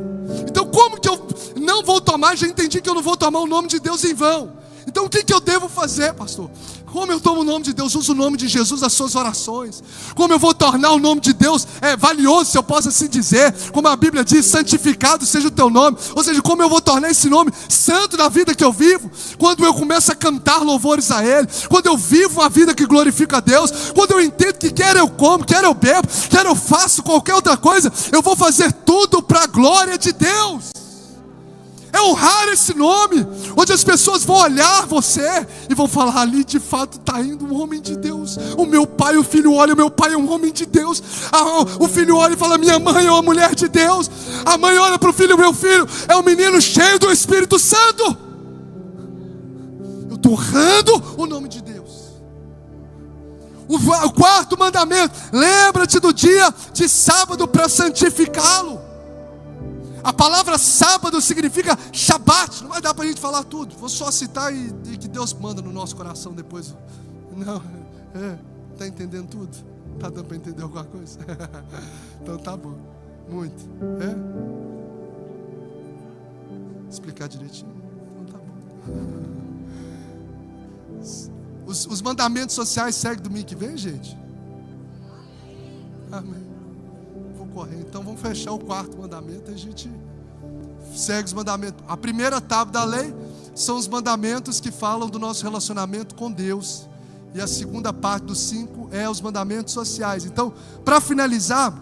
A: Então como que eu não vou tomar? Já entendi que eu não vou tomar o nome de Deus em vão. Então o que eu devo fazer, pastor? Como eu tomo o nome de Deus? Uso o nome de Jesus nas suas orações. Como eu vou tornar o nome de Deus valioso, se eu posso assim dizer? Como a Bíblia diz, santificado seja o teu nome. Ou seja, como eu vou tornar esse nome santo na vida que eu vivo? Quando eu começo a cantar louvores a Ele. Quando eu vivo uma vida que glorifica a Deus. Quando eu entendo que quer eu como, quer eu bebo, quer eu faço qualquer outra coisa, eu vou fazer tudo para a glória de Deus. É honrar esse nome, onde as pessoas vão olhar você e vão falar: ali de fato está indo um homem de Deus. O meu pai, o filho olha, o meu pai é um homem de Deus. O filho olha e fala: minha mãe é uma mulher de Deus. A mãe olha para o filho: meu filho é um menino cheio do Espírito Santo. Eu estou honrando o nome de Deus. O quarto mandamento: lembra-te do dia de sábado para santificá-lo. A palavra sábado significa Shabat. Não vai dar para a gente falar tudo. Vou só citar e que Deus manda no nosso coração depois. Não, está entendendo tudo? Está dando para entender alguma coisa? Então tá bom. Muito. Explicar direitinho. Então tá bom. Os mandamentos sociais seguem domingo que vem, gente? Amém. Correr. Então vamos fechar o quarto mandamento e a gente segue os mandamentos. A primeira tábua da lei são os mandamentos que falam do nosso relacionamento com Deus, e a segunda parte dos 5 é os mandamentos sociais. Então, para finalizar,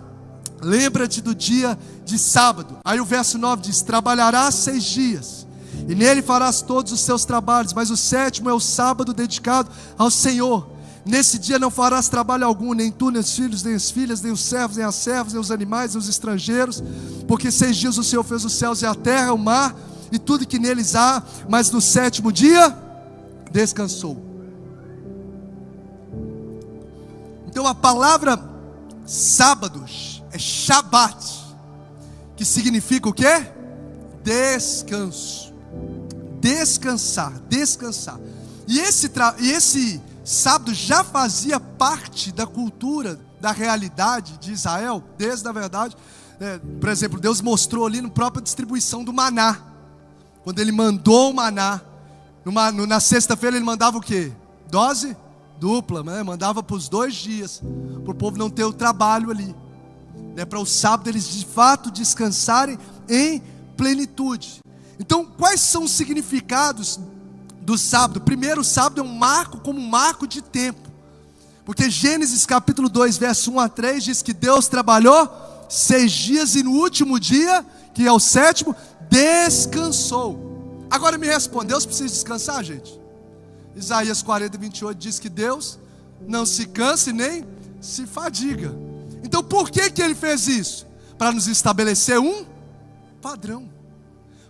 A: lembra-te do dia de sábado. Aí o verso 9 diz: trabalharás 6 dias e nele farás todos os seus trabalhos, mas o 7º é o sábado dedicado ao Senhor. Nesse dia não farás trabalho algum, nem tu, nem os filhos, nem as filhas, nem os servos, nem as servas, nem os animais, nem os estrangeiros, porque 6 dias o Senhor fez os céus e a terra, o mar e tudo que neles há, mas no 7º dia descansou. Então a palavra sábado é Shabat, que significa o quê? Descanso. Descansar, descansar. E esse sábado já fazia parte da cultura, da realidade de Israel, desde a verdade, por exemplo, Deus mostrou ali na própria distribuição do maná, quando Ele mandou o maná, na sexta-feira Ele mandava o quê? Dose dupla, né? Mandava para os 2 dias, para o povo não ter o trabalho ali, né? Para o sábado eles de fato descansarem em plenitude. Então, quais são os significados do sábado? Primeiro, o sábado é um marco, como um marco de tempo, porque Gênesis capítulo 2, verso 1 a 3 diz que Deus trabalhou 6 dias e no último dia, que é o 7º, descansou. Agora me responde, Deus precisa descansar, gente? Isaías 40, 28 diz que Deus não se cansa e nem se fadiga. Então por que Ele fez isso? Para nos estabelecer um padrão,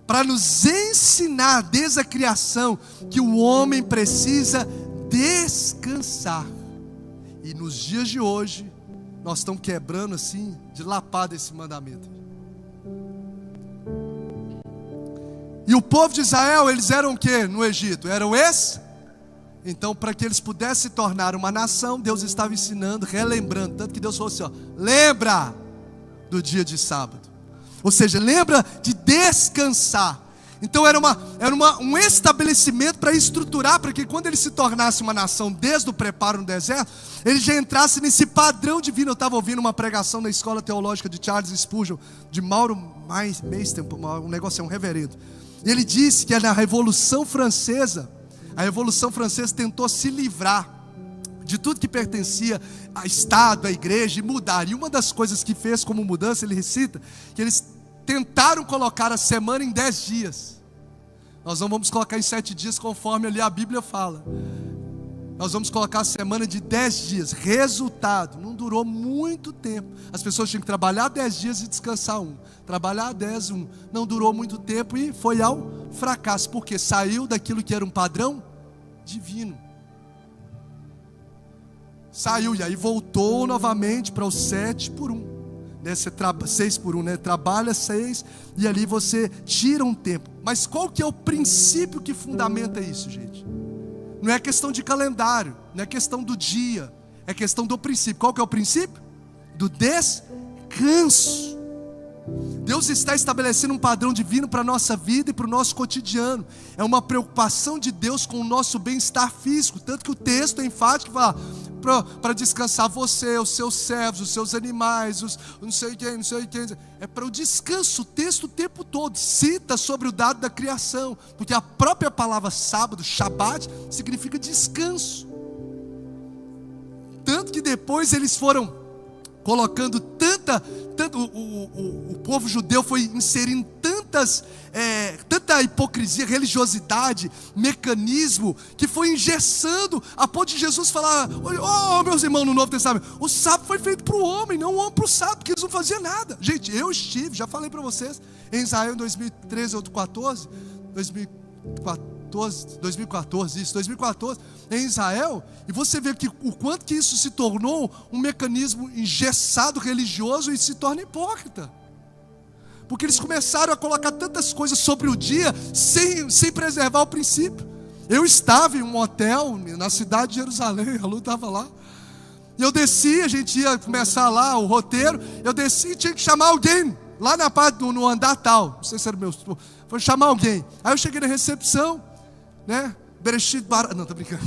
A: para nos ensinar desde a criação que o homem precisa descansar. E nos dias de hoje nós estamos quebrando assim de lapada esse mandamento. E o povo de Israel, eles eram o que no Egito? Eram Então, para que eles pudessem se tornar uma nação, Deus estava ensinando, relembrando. Tanto que Deus falou assim, lembra do dia de sábado. Ou seja, lembra de descansar. Então era um estabelecimento para estruturar, para que quando ele se tornasse uma nação, desde o preparo no deserto, ele já entrasse nesse padrão divino. Eu estava ouvindo uma pregação na escola teológica de Charles Spurgeon, de Mauro Meister, um negócio, é um reverendo. E ele disse que na Revolução Francesa, a Revolução Francesa tentou se livrar de tudo que pertencia a Estado, à igreja, e mudar. E uma das coisas que fez como mudança, ele recita, que eles tentaram colocar a semana em 10 dias. Nós não vamos colocar em 7 dias, conforme ali a Bíblia fala. Nós vamos colocar a semana de 10 dias. Resultado, não durou muito tempo. As pessoas tinham que trabalhar 10 dias e descansar 1. Trabalhar 10, 1. Não durou muito tempo e foi ao fracasso, porque saiu daquilo que era um padrão divino. Saiu, e aí voltou novamente para o 7 por 1. 6 por 1, né? Trabalha 6 e ali você tira um tempo. Mas qual que é o princípio que fundamenta isso, gente? Não é questão de calendário, não é questão do dia, é questão do princípio. Qual que é o princípio? Do descanso. Deus está estabelecendo um padrão divino para a nossa vida e para o nosso cotidiano. É uma preocupação de Deus com o nosso bem-estar físico. Tanto que o texto é enfático, fala para descansar você, os seus servos, os seus animais, não sei quem. É para o descanso. O texto o tempo todo cita sobre o dado da criação, porque a própria palavra sábado, Shabat, significa descanso. Tanto que depois eles foram colocando o povo judeu foi inserindo tanta hipocrisia, religiosidade, mecanismo, que foi engessando, a ponto de Jesus falar: oh, meus irmãos, no Novo Testamento, o sábado foi feito para o homem, não o homem para o sábado, porque eles não faziam nada. Gente, eu estive, já falei para vocês, em Israel em 2013 ou 2014, em Israel, e você vê que o quanto que isso se tornou um mecanismo engessado, religioso, e se torna hipócrita, porque eles começaram a colocar tantas coisas sobre o dia, sem preservar o princípio. Eu estava em um hotel na cidade de Jerusalém, a Lu estava lá, e eu desci, a gente ia começar lá o roteiro, eu desci e tinha que chamar alguém, lá na parte no andar tal, não sei se era meu, foi chamar alguém. Aí eu cheguei na recepção, né? Bereshit Bar... Não, tô brincando.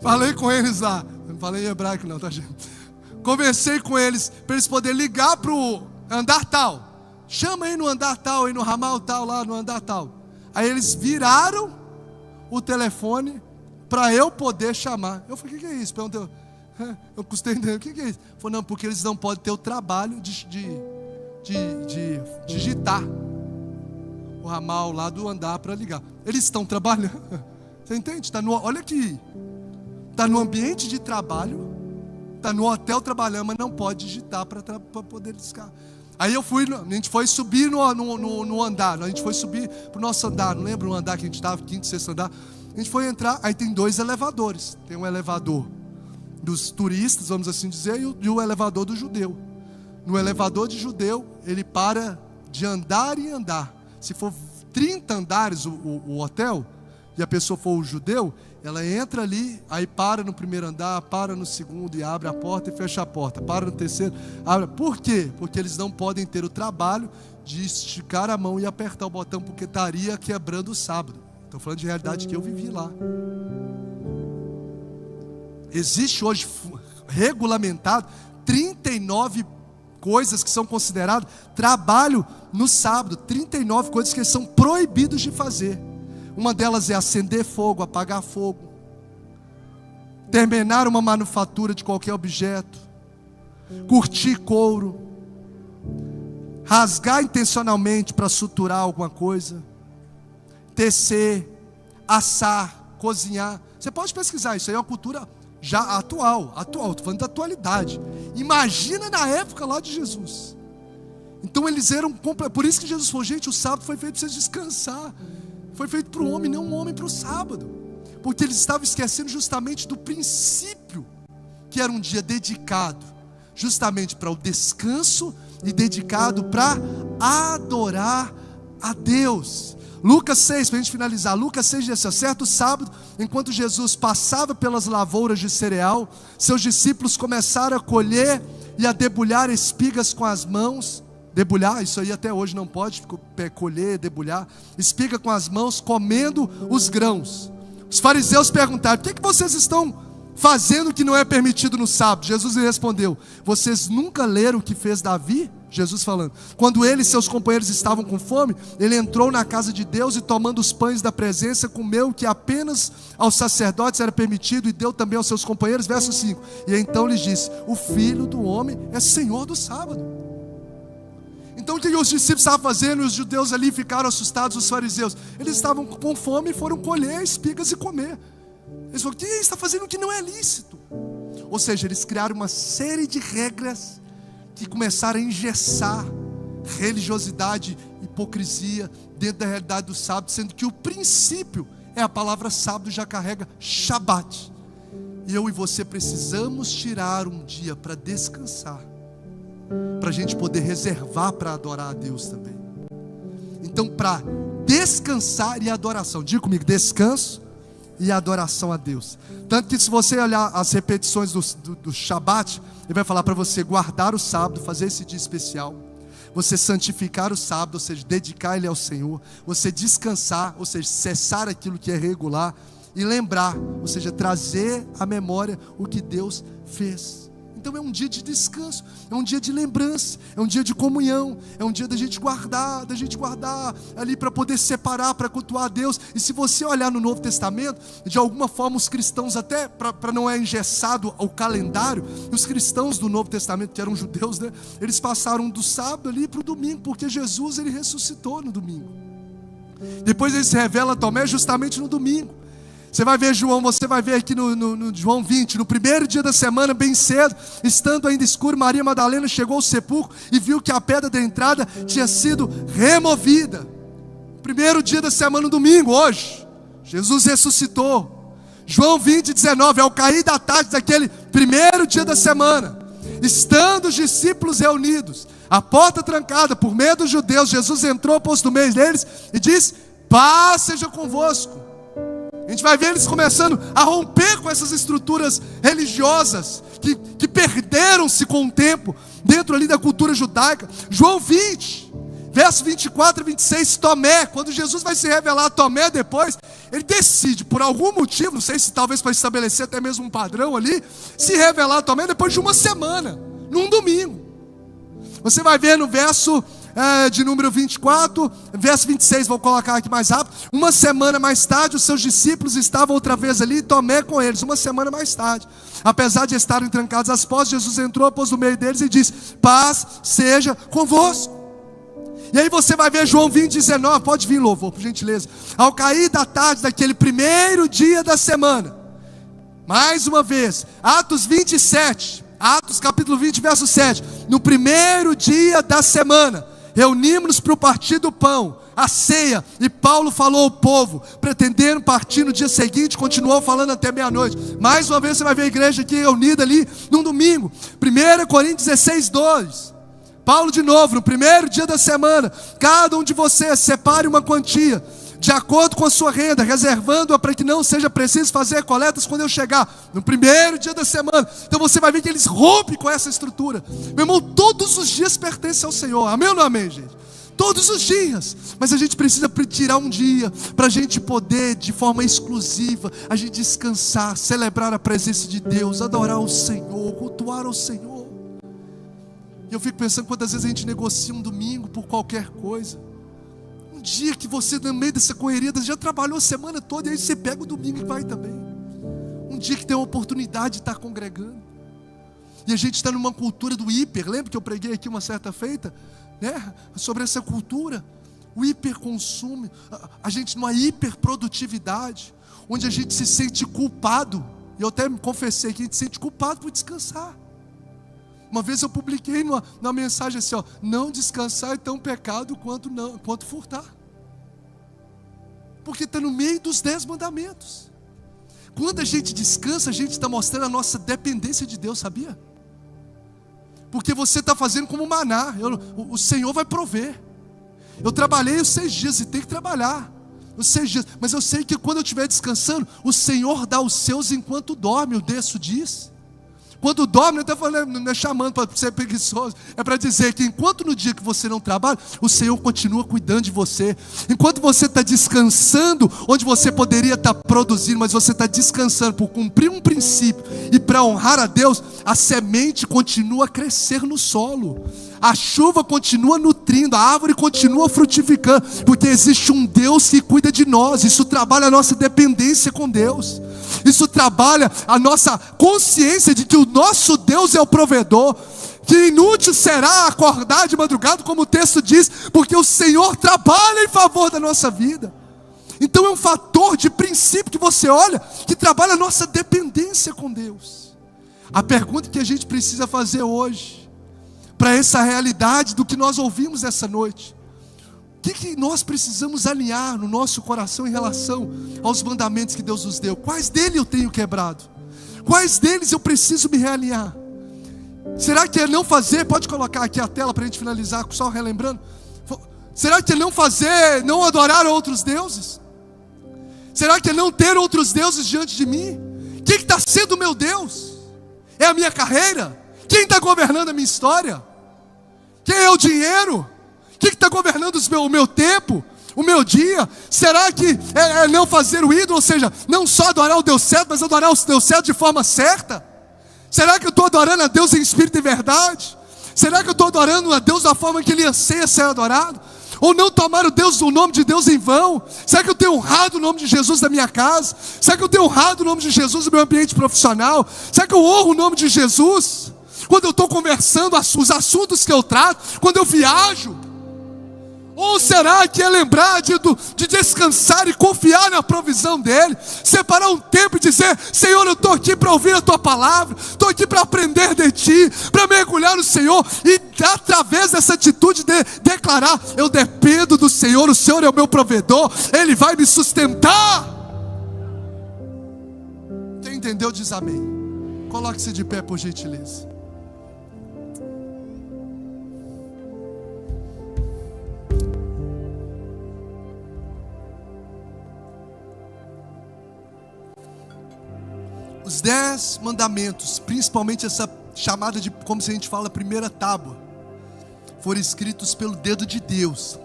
A: Falei com eles lá. Não falei em hebraico não, tá, gente? Conversei com eles para eles poderem ligar pro andar tal. Chama aí no andar tal, aí no ramal tal, lá no andar tal. Aí eles viraram o telefone para eu poder chamar. Eu falei: o que é isso? Perguntei. Eu custei entender. O que é isso? Falei: não, porque eles não podem ter o trabalho de digitar o ramal lá do andar para ligar. Eles estão trabalhando. Você entende? Olha aqui. Está no ambiente de trabalho, está no hotel trabalhando, mas não pode digitar para poder discar. Aí a gente foi subir no andar. A gente foi subir para o nosso andar. Não lembro o andar que a gente estava, 5º, 6º andar. A gente foi entrar, aí tem 2 elevadores. Tem um elevador dos turistas, vamos assim dizer, e o elevador do judeu. No elevador de judeu, ele para de andar em andar. Se for 30 andares o hotel, e a pessoa for o judeu, ela entra ali, aí para no primeiro andar, para no segundo e abre a porta e fecha a porta, para no terceiro, abre. Por quê? Porque eles não podem ter o trabalho de esticar a mão e apertar o botão, porque estaria quebrando o sábado. Estou falando de realidade que eu vivi lá. Existe hoje regulamentado 39 coisas que são consideradas trabalho no sábado, 39 coisas que são proibidos de fazer. Uma delas é acender fogo, apagar fogo, terminar uma manufatura de qualquer objeto, curtir couro, rasgar intencionalmente para suturar alguma coisa, tecer, assar, cozinhar. Você pode pesquisar, isso aí é uma cultura já atual, estou falando da atualidade. Imagina na época lá de Jesus. Então eles eram, por isso que Jesus falou: gente, o sábado foi feito para vocês descansar, foi feito para o homem, não o homem para o sábado, porque eles estavam esquecendo justamente do princípio, que era um dia dedicado justamente para o descanso e dedicado para adorar a Deus. Lucas 6, para a gente finalizar, Lucas 6 diz assim: certo sábado, enquanto Jesus passava pelas lavouras de cereal, seus discípulos começaram a colher e a debulhar espigas com as mãos. Debulhar, isso aí até hoje não pode, colher, debulhar, espiga com as mãos, comendo os grãos. Os fariseus perguntaram: o que vocês estão fazendo que não é permitido no sábado? Jesus lhe respondeu: vocês nunca leram o que fez Davi? Jesus falando: quando ele e seus companheiros estavam com fome, ele entrou na casa de Deus e, tomando os pães da presença, comeu o que apenas aos sacerdotes era permitido e deu também aos seus companheiros. Verso 5: e então lhes disse: o Filho do Homem é Senhor do sábado. Então o que os discípulos estavam fazendo? Os judeus ali ficaram assustados, os fariseus. Eles estavam com fome e foram colher espigas e comer. Eles falaram: o que está fazendo que não é lícito? Ou seja, eles criaram uma série de regras que começaram a engessar religiosidade, hipocrisia dentro da realidade do sábado, sendo que o princípio A palavra sábado já carrega Shabat. E eu e você precisamos tirar um dia para descansar, para a gente poder reservar para adorar a Deus também. Então, para descansar e adoração, diga comigo, descanso e adoração a Deus. Tanto que se você olhar as repetições do Shabat, ele vai falar para você guardar o sábado, fazer esse dia especial, você santificar o sábado, ou seja, dedicar ele ao Senhor, você descansar, ou seja, cessar aquilo que é regular, e lembrar, ou seja, trazer à memória o que Deus fez. Então é um dia de descanso, é um dia de lembrança, é um dia de comunhão, é um dia da gente guardar ali para poder separar, para cultuar a Deus. E se você olhar no Novo Testamento, de alguma forma os cristãos, até para não é engessado o calendário, os cristãos do Novo Testamento, que eram judeus, né, eles passaram do sábado ali para o domingo, porque Jesus ele ressuscitou no domingo. Depois ele se revela a Tomé justamente no domingo. Você vai ver João, você vai ver aqui no João 20, no primeiro dia da semana, bem cedo, estando ainda escuro, Maria Madalena chegou ao sepulcro e viu que a pedra da entrada tinha sido removida. Primeiro dia da semana, no domingo, hoje, Jesus ressuscitou. João 20, 19, ao cair da tarde daquele primeiro dia da semana, estando os discípulos reunidos, a porta trancada por medo dos judeus, Jesus entrou, pôs no meio deles e disse: paz seja convosco. A gente vai ver eles começando a romper com essas estruturas religiosas que perderam-se com o tempo dentro ali da cultura judaica. João 20, verso 24 e 26, Tomé, quando Jesus vai se revelar a Tomé depois, ele decide, por algum motivo, não sei se talvez para estabelecer até mesmo um padrão ali, se revelar a Tomé depois de uma semana, num domingo. Você vai ver no verso de número 24, verso 26, vou colocar aqui mais rápido. Uma semana mais tarde, os seus discípulos estavam outra vez ali, e Tomé com eles. Uma semana mais tarde, apesar de estarem trancadas as portas, Jesus entrou, pôs no meio deles e disse: paz seja convosco. E aí você vai ver João 20, 19, pode vir, louvor, por gentileza. Ao cair da tarde daquele primeiro dia da semana, mais uma vez, Atos 27, Atos capítulo 20, verso 7, no primeiro dia da semana, reunimos-nos para o partir do pão, a ceia, e Paulo falou ao povo, pretendendo partir no dia seguinte, continuou falando até meia-noite. Mais uma vez você vai ver a igreja aqui reunida ali, num domingo. 1 Coríntios 16, 2, Paulo de novo, no primeiro dia da semana, cada um de vocês separe uma quantia, de acordo com a sua renda, reservando-a para que não seja preciso fazer coletas quando eu chegar, no primeiro dia da semana. Então você vai ver que eles rompem com essa estrutura. Meu irmão, todos os dias pertencem ao Senhor, amém ou não amém, gente? Todos os dias, mas a gente precisa tirar um dia, para a gente poder, de forma exclusiva, a gente descansar, celebrar a presença de Deus, adorar o Senhor, cultuar ao Senhor. E eu fico pensando quantas vezes a gente negocia um domingo por qualquer coisa. Um dia que você, no meio dessa correria, já trabalhou a semana toda, e aí você pega o domingo e vai também. Um dia que tem a oportunidade de estar congregando. E a gente está numa cultura do hiper. Lembra que eu preguei aqui uma certa feita, né, sobre essa cultura, o hiperconsumo, a gente numa hiperprodutividade, onde a gente se sente culpado. E eu até me confessei que a gente se sente culpado por descansar. Uma vez eu publiquei na mensagem assim, ó: não descansar é tão pecado quanto furtar. Porque está no meio dos 10 mandamentos. Quando a gente descansa, a gente está mostrando a nossa dependência de Deus, sabia? Porque você está fazendo como maná, o Senhor vai prover. Eu trabalhei os 6 dias e tenho que trabalhar os 6 dias, mas eu sei que quando eu estiver descansando, o Senhor dá os seus enquanto dorme, o texto diz. Quando dorme, não está falando, não é chamando para ser preguiçoso, é para dizer que enquanto no dia que você não trabalha, o Senhor continua cuidando de você. Enquanto você está descansando, onde você poderia estar produzindo, mas você está descansando por cumprir um princípio e para honrar a Deus, a semente continua a crescer no solo, a chuva continua nutrindo, a árvore continua frutificando, porque existe um Deus que cuida de nós. Isso trabalha a nossa dependência com Deus. Isso trabalha a nossa consciência de que o nosso Deus é o provedor, que inútil será acordar de madrugada, como o texto diz, porque o Senhor trabalha em favor da nossa vida. Então é um fator de princípio que você olha, que trabalha a nossa dependência com Deus. A pergunta que a gente precisa fazer hoje, para essa realidade do que nós ouvimos essa noite: que nós precisamos alinhar no nosso coração em relação aos mandamentos que Deus nos deu? Quais deles eu tenho quebrado? Quais deles eu preciso me realinhar? Será que é não fazer? Pode colocar aqui a tela para a gente finalizar, só relembrando. Será que é não fazer, não adorar outros deuses? Será que é não ter outros deuses diante de mim? O que está sendo o meu Deus? É a minha carreira? Quem está governando a minha história? Quem é o dinheiro? O que está governando o meu tempo? O meu dia? Será que é não fazer o ídolo? Ou seja, não só adorar o Deus certo, mas adorar o Deus certo de forma certa? Será que eu estou adorando a Deus em espírito e verdade? Será que eu estou adorando a Deus da forma que Ele anseia ser adorado? Ou não tomar o nome de Deus em vão? Será que eu tenho honrado o nome de Jesus na minha casa? Será que eu tenho honrado o nome de Jesus no meu ambiente profissional? Será que eu honro o nome de Jesus quando eu estou conversando os assuntos que eu trato? Quando eu viajo? Ou será que é lembrar de descansar e confiar na provisão dEle? Separar um tempo e dizer: Senhor, eu estou aqui para ouvir a Tua palavra, estou aqui para aprender de Ti, para mergulhar no Senhor, e através dessa atitude de declarar: eu dependo do Senhor, o Senhor é o meu provedor, Ele vai me sustentar. Quem entendeu diz amém. Coloque-se de pé por gentileza. Os 10 mandamentos, principalmente essa chamada de, como se a gente fala, primeira tábua, foram escritos pelo dedo de Deus.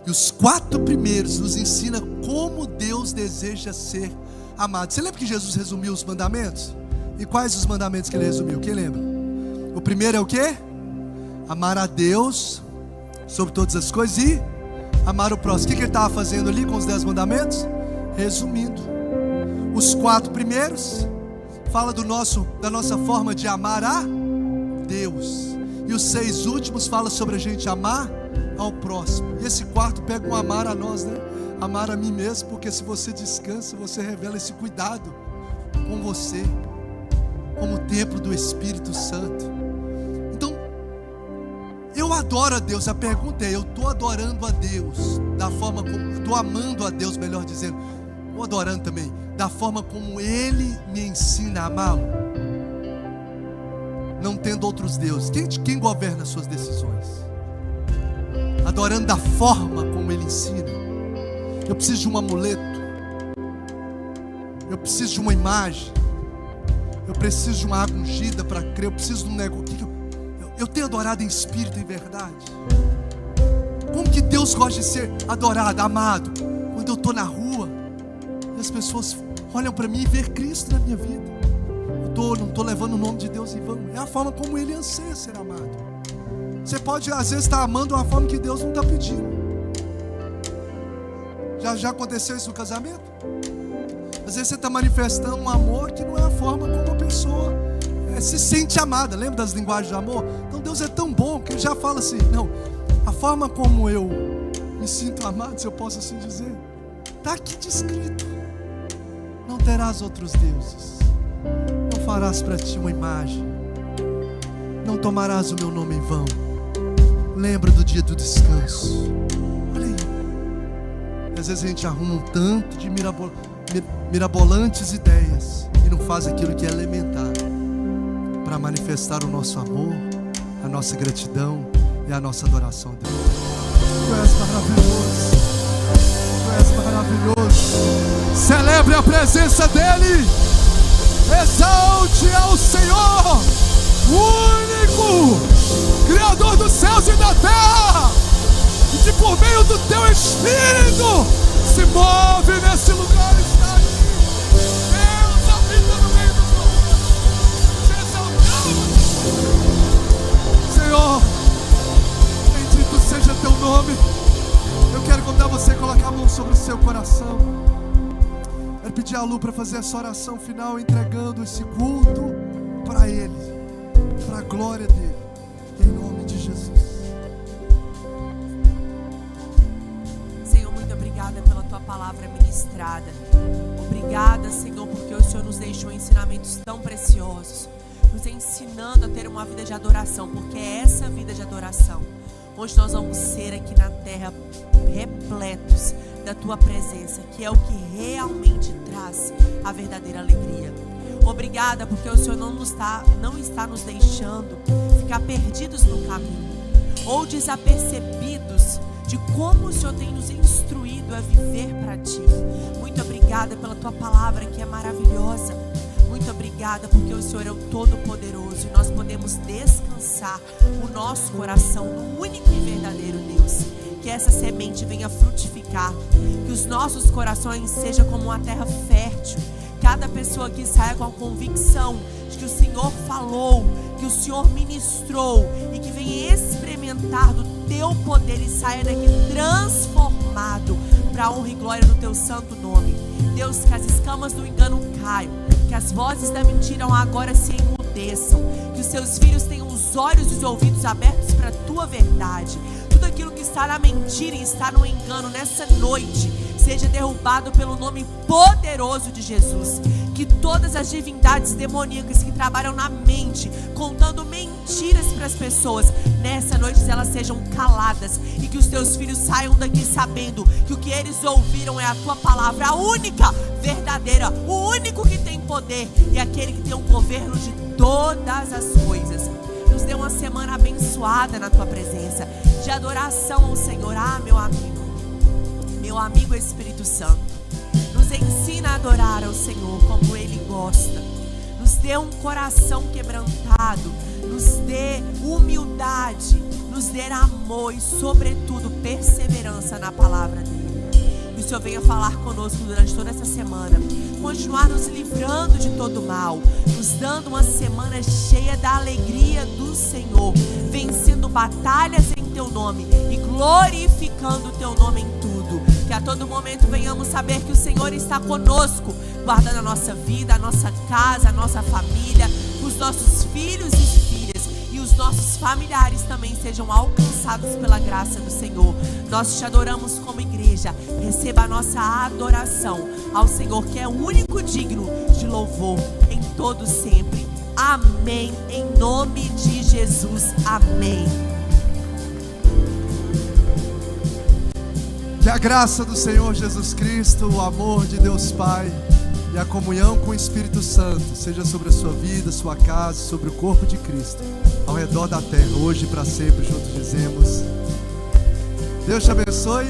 A: E os 4 primeiros nos ensinam como Deus deseja ser amado. Você lembra que Jesus resumiu os mandamentos? E quais os mandamentos que Ele resumiu? Quem lembra? O primeiro é o quê? Amar a Deus sobre todas as coisas e amar o próximo. O que Ele estava fazendo ali com os 10 mandamentos? Resumindo. Os 4 primeiros fala da nossa forma de amar a Deus. E os 6 últimos fala sobre a gente amar ao próximo. E esse 4 pega um amar a nós, né? Amar a mim mesmo, porque se você descansa, você revela esse cuidado com você, como templo do Espírito Santo. Então, eu adoro a Deus. A pergunta é: eu estou adorando a Deus da forma como, estou amando a Deus, melhor dizendo, ou adorando também, da forma como Ele me ensina a amá-lo? Não tendo outros deuses. Quem governa as suas decisões? Adorando da forma como Ele ensina. Eu preciso de um amuleto, eu preciso de uma imagem, eu preciso de uma água ungida para crer, eu preciso de um negócio. Eu tenho adorado em espírito e verdade? Como que Deus gosta de ser adorado, amado? Quando eu estou na rua e as pessoas olham para mim e veem Cristo na minha vida. Não estou levando o nome de Deus em vão. É a forma como Ele anseia ser amado. Você pode às vezes estar amando de uma forma que Deus não está pedindo. Já aconteceu isso no casamento? Às vezes você está manifestando um amor que não é a forma como a pessoa se sente amada. Lembra das linguagens de amor? Então Deus é tão bom que Ele já fala assim: não, a forma como eu me sinto amado, se eu posso assim dizer, está aqui descrito. Não terás outros deuses, não farás para ti uma imagem, não tomarás o meu nome em vão. Lembra do dia do descanso. Olha aí. Às vezes a gente arruma um tanto de mirabolantes ideias e não faz aquilo que é elementar para manifestar o nosso amor, a nossa gratidão e a nossa adoração a Deus. Tu és maravilhoso, Tu és maravilhoso. Celebre a presença dEle, exalte ao Senhor, o único Criador dos céus e da terra, e que por meio do Teu Espírito se move nesse lugar. Está aqui, Deus habita no meio do povo. Te exaltamos, Senhor. Bendito seja Teu nome. Eu quero convidar você a colocar a mão sobre o seu coração. Quero pedir a Lu para fazer essa oração final, entregando esse culto para Ele, para a glória dEle, em nome de Jesus.
C: Senhor, muito obrigada pela Tua palavra ministrada. Obrigada, Senhor, porque o Senhor nos deixou ensinamentos tão preciosos, nos ensinando a ter uma vida de adoração, porque é essa vida de adoração. onde nós vamos ser aqui na terra repletos da tua presença, que é o que realmente traz a verdadeira alegria. Obrigada porque o Senhor não está nos deixando ficar perdidos no caminho ou desapercebidos de como o Senhor tem nos instruído a viver para Ti. Muito obrigada pela Tua palavra, que é maravilhosa. Muito obrigada porque o Senhor é o Todo-Poderoso e nós podemos descansar o nosso coração no único e verdadeiro Deus. Que essa semente venha frutificar, que os nossos corações sejam como uma terra fértil. Cada pessoa que saia com a convicção de que o Senhor falou, que o Senhor ministrou e que venha experimentar do Teu poder e saia daqui transformado para a honra e glória do Teu santo nome. Deus, que as escamas do engano caiam, que as vozes da mentira agora se emudeçam, que os Seus filhos tenham os olhos e os ouvidos abertos para a Tua verdade. Tudo aquilo que está na mentira e está no engano nessa noite seja derrubado pelo nome poderoso de Jesus. Que todas as divindades demoníacas que trabalham na mente, contando mentiras para as pessoas, nessa noite elas sejam caladas e que os teus filhos saiam daqui sabendo que o que eles ouviram é a tua palavra, a única verdadeira, o único que tem poder e aquele que tem o governo de todas as coisas. Nos dê uma semana abençoada na tua presença, de adoração ao Senhor. Meu amigo Espírito Santo, nos ensina a adorar ao Senhor como Ele gosta. Nos dê um coração quebrantado, nos dê humildade, nos dê amor e, sobretudo, perseverança na palavra dEle. Que o Senhor venha falar conosco durante toda essa semana, continuar nos livrando de todo mal, nos dando uma semana cheia da alegria do Senhor, vencendo batalhas em Teu nome e glorificando o Teu nome em tudo. Que a todo momento venhamos saber que o Senhor está conosco, guardando a nossa vida, a nossa casa, a nossa família, os nossos filhos e filhas e os nossos familiares também sejam alcançados pela graça do Senhor. Nós Te adoramos como igreja. Receba a nossa adoração ao Senhor, que é o único digno de louvor em todo sempre. Amém. Em nome de Jesus. Amém.
A: Que a graça do Senhor Jesus Cristo, o amor de Deus Pai e a comunhão com o Espírito Santo seja sobre a sua vida, sua casa, sobre o corpo de Cristo, ao redor da terra, hoje e para sempre. Juntos dizemos: Deus te abençoe.